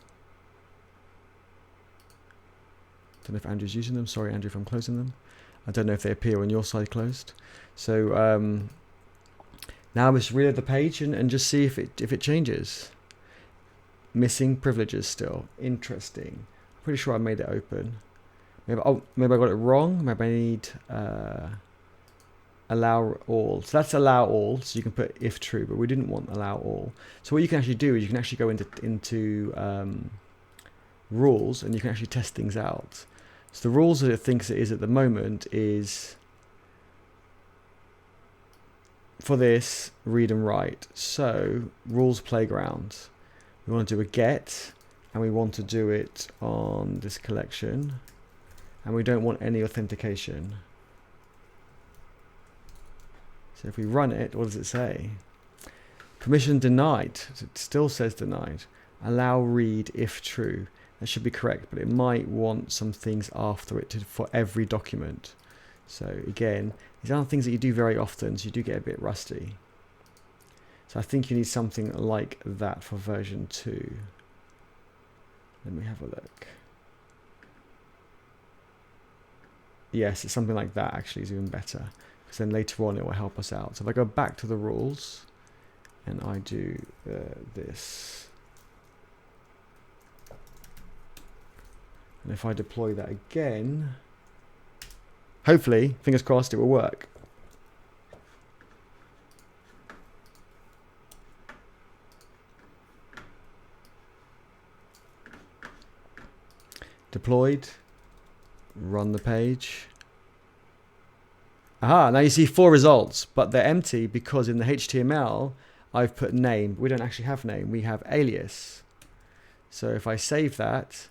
Don't know if Andrew's using them. Sorry, Andrew, if I'm closing them. I don't know if they appear on your side closed. So now let's reload the page and just see if it changes. Missing privileges still. Interesting. Pretty sure I made it open. Maybe I got it wrong. Maybe I need allow all. So that's allow all. So you can put if true, but we didn't want allow all. So what you can actually do is you can actually go into rules, and you can actually test things out. So the rules that it thinks it is at the moment is for this read and write. So rules playground. We want to do a get, and we want to do it on this collection, and we don't want any authentication. So if we run it, what does it say? Permission denied. It still says denied. Allow read if true. That should be correct, but it might want some things after it for every document. So again, these aren't things that you do very often, so you do get a bit rusty. So I think you need something like that for version 2. Let me have a look. Yes, it's something like that actually is even better, because then later on it will help us out. So if I go back to the rules and I do this, and if I deploy that again, hopefully, fingers crossed, it will work. Deployed. Run the page. Aha, now you see 4 results, but they're empty because in the HTML I've put name. We don't actually have name, we have alias. So if I save that,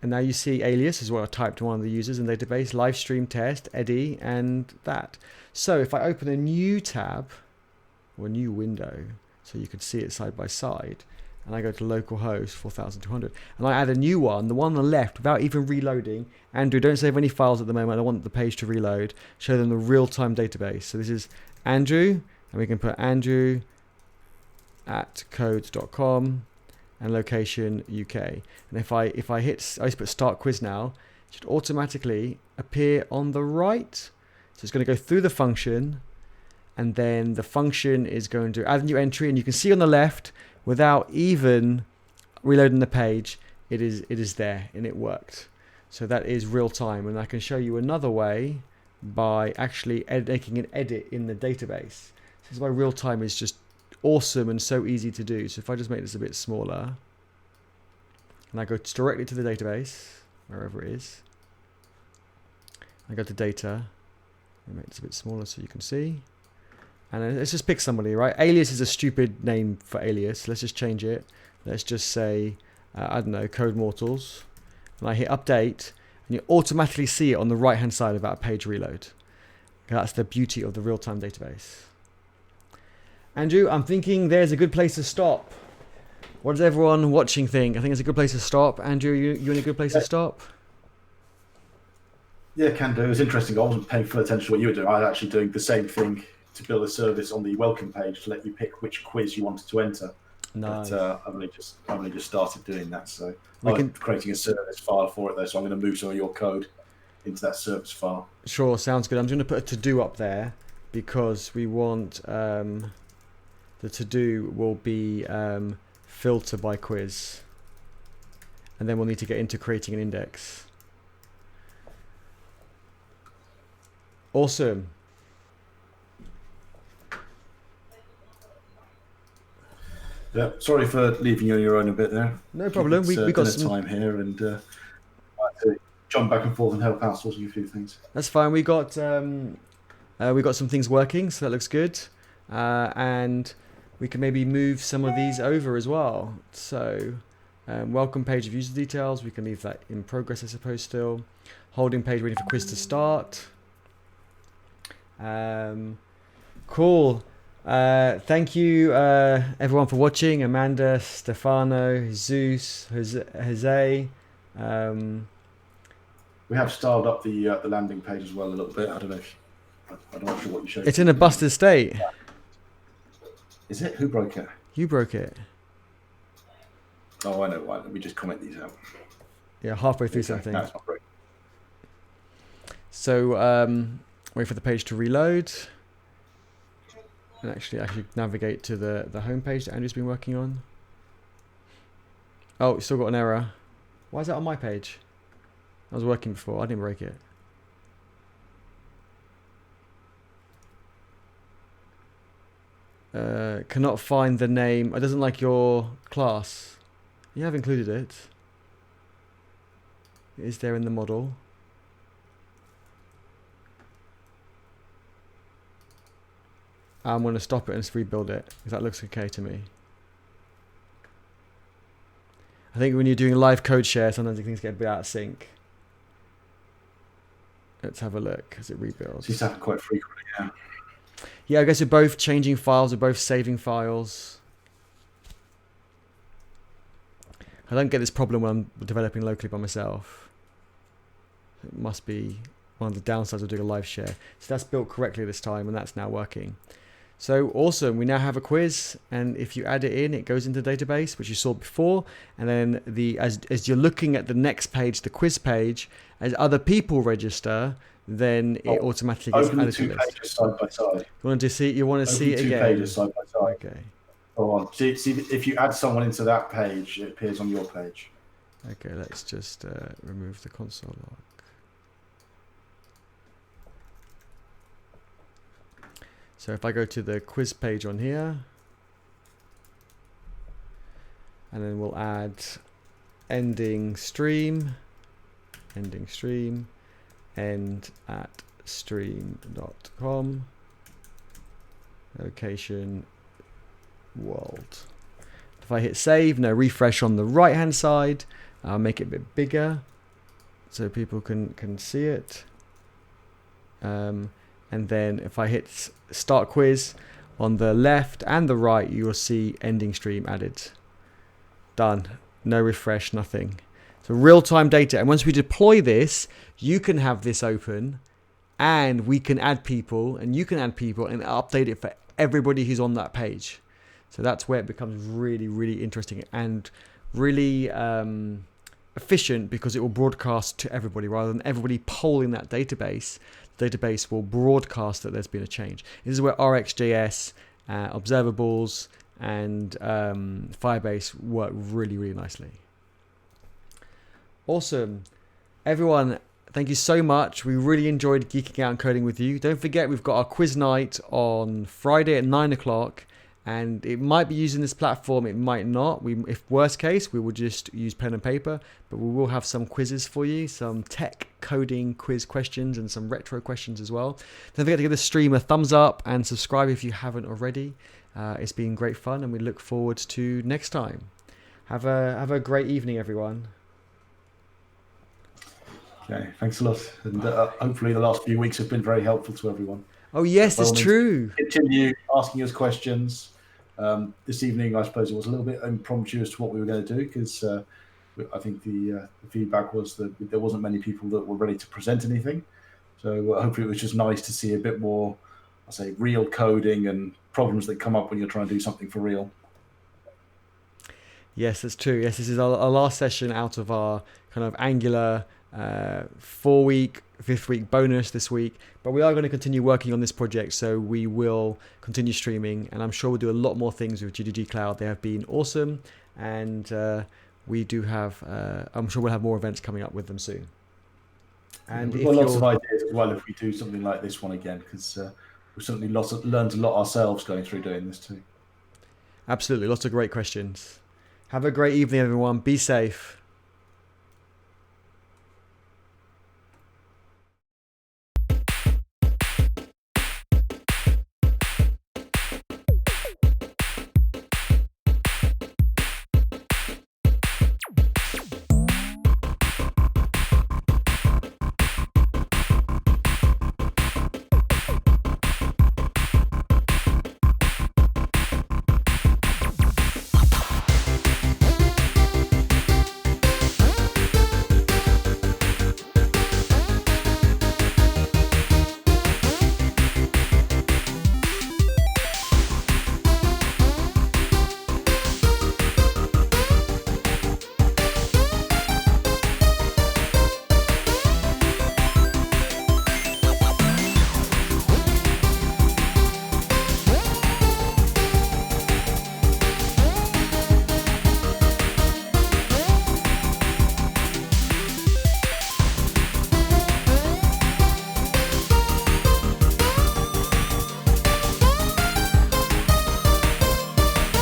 and now you see alias is what I typed to one of the users in the database, live stream test, Eddie, and that. So if I open a new tab or a new window, so you can see it side by side, and I go to localhost 4200, and I add a new one, the one on the left, without even reloading. Andrew, don't save any files at the moment. I want the page to reload. Show them the real-time database. So this is Andrew, and we can put Andrew at codes.com and location UK. And if I hit, I just put start quiz now, it should automatically appear on the right. So it's going to go through the function, and then the function is going to add a new entry, and you can see on the left, without even reloading the page, it is there, and it worked. So that is real time, and I can show you another way by actually making an edit in the database. This is why real time is just awesome and so easy to do. So if I just make this a bit smaller, and I go directly to the database, wherever it is, I go to data, and make this a bit smaller so you can see. And then let's just pick somebody, right? Alias is a stupid name for alias. Let's just change it. Let's just say, I don't know, Code Mortals. And I hit update, and you automatically see it on the right-hand side of that page reload. That's the beauty of the real-time database. Andrew, I'm thinking there's a good place to stop. What does everyone watching think? I think it's a good place to stop. Andrew, you in a good place to stop? Yeah, can do. It was interesting. I wasn't paying full attention to what you were doing. I was actually doing the same thing to build a service on the welcome page to let you pick which quiz you wanted to enter. Nice. But I've only just started doing that. So I'm creating a service file for it though. So I'm going to move some of your code into that service file. Sure, sounds good. I'm going to put a to-do up there because we want the to-do will be filter by quiz. And then we'll need to get into creating an index. Awesome. Yeah, sorry for leaving you on your own a bit there. No problem. We got some time here, and I had to jump back and forth and help out sorting a few things. That's fine. We got some things working, so that looks good, and we can maybe move some of these over as well. So, welcome page of user details. We can leave that in progress, I suppose. Still, holding page ready for quiz to start. Cool. Thank you everyone for watching. Amanda, Stefano, Zeus, Jose. We have styled up the landing page as well a little bit. I don't know what you showed. It's in a busted state. Is it? Who broke it? You broke it. Oh, I know why. Let me just comment these out. Yeah, halfway through something. No, it's not broken. So wait for the page to reload. And actually navigate to the home page that Andrew's been working on. Oh, it's still got an error. Why is that on my page? I was working before. I didn't break it. Cannot find the name. It doesn't like your class. You have included it. It is there in the model. I'm going to stop it and just rebuild it because that looks okay to me. I think when you're doing live code share, sometimes things get a bit out of sync. Let's have a look as it rebuilds. This happens quite frequently, yeah. Yeah, I guess we're both changing files, we're both saving files. I don't get this problem when I'm developing locally by myself. It must be one of the downsides of doing a live share. So that's built correctly this time, and that's now working. So awesome, we now have a quiz, and if you add it in, it goes into the database, which you saw before, and then as you're looking at the next page, the quiz page, as other people register, then it automatically gets added to the list. Pages side by side. You want to see it again? 2 pages side by side. Okay. Go on. See, if you add someone into that page, it appears on your page. Okay, let's just remove the console log. So if I go to the quiz page on here, and then we'll add ending stream, end at stream.com, location world. If I hit save, no refresh on the right hand side, I'll make it a bit bigger so people can see it. And then if I hit start quiz on the left and the right, you will see ending stream added. Done. No refresh, nothing. So real-time data. And once we deploy this, you can have this open and we can add people and you can add people and update it for everybody who's on that page. So that's where it becomes really, really interesting and really efficient, because it will broadcast to everybody rather than everybody polling that database. The database will broadcast that there's been a change. This is where RxJS, observables, and Firebase work really, really nicely. Awesome. Everyone, thank you so much. We really enjoyed geeking out and coding with you. Don't forget, we've got our quiz night on Friday at 9 o'clock. And it might be using this platform, it might not. If worst case, we will just use pen and paper, but we will have some quizzes for you, some tech coding quiz questions and some retro questions as well. Don't forget to give the stream a thumbs up and subscribe if you haven't already. It's been great fun and we look forward to next time. Have a great evening, everyone. Okay, thanks a lot. And hopefully the last few weeks have been very helpful to everyone. Oh yes, it's true. Continue asking us questions. This evening, I suppose it was a little bit impromptu as to what we were going to do, because I think the feedback was that there wasn't many people that were ready to present anything. So hopefully it was just nice to see a bit more, I'll say, real coding and problems that come up when you're trying to do something for real. Yes, that's true. Yes, this is our last session out of our kind of Angular 4-week, 5th week bonus this week, but we are going to continue working on this project, so we will continue streaming, and I'm sure we'll do a lot more things with GDG Cloud. They have been awesome, and we do have I'm sure we'll have more events coming up with them soon. And we've got lots of ideas as well if we do something like this one again, because we've certainly learned a lot ourselves going through doing this too. Absolutely, lots of great questions. Have a great evening, everyone. Be safe.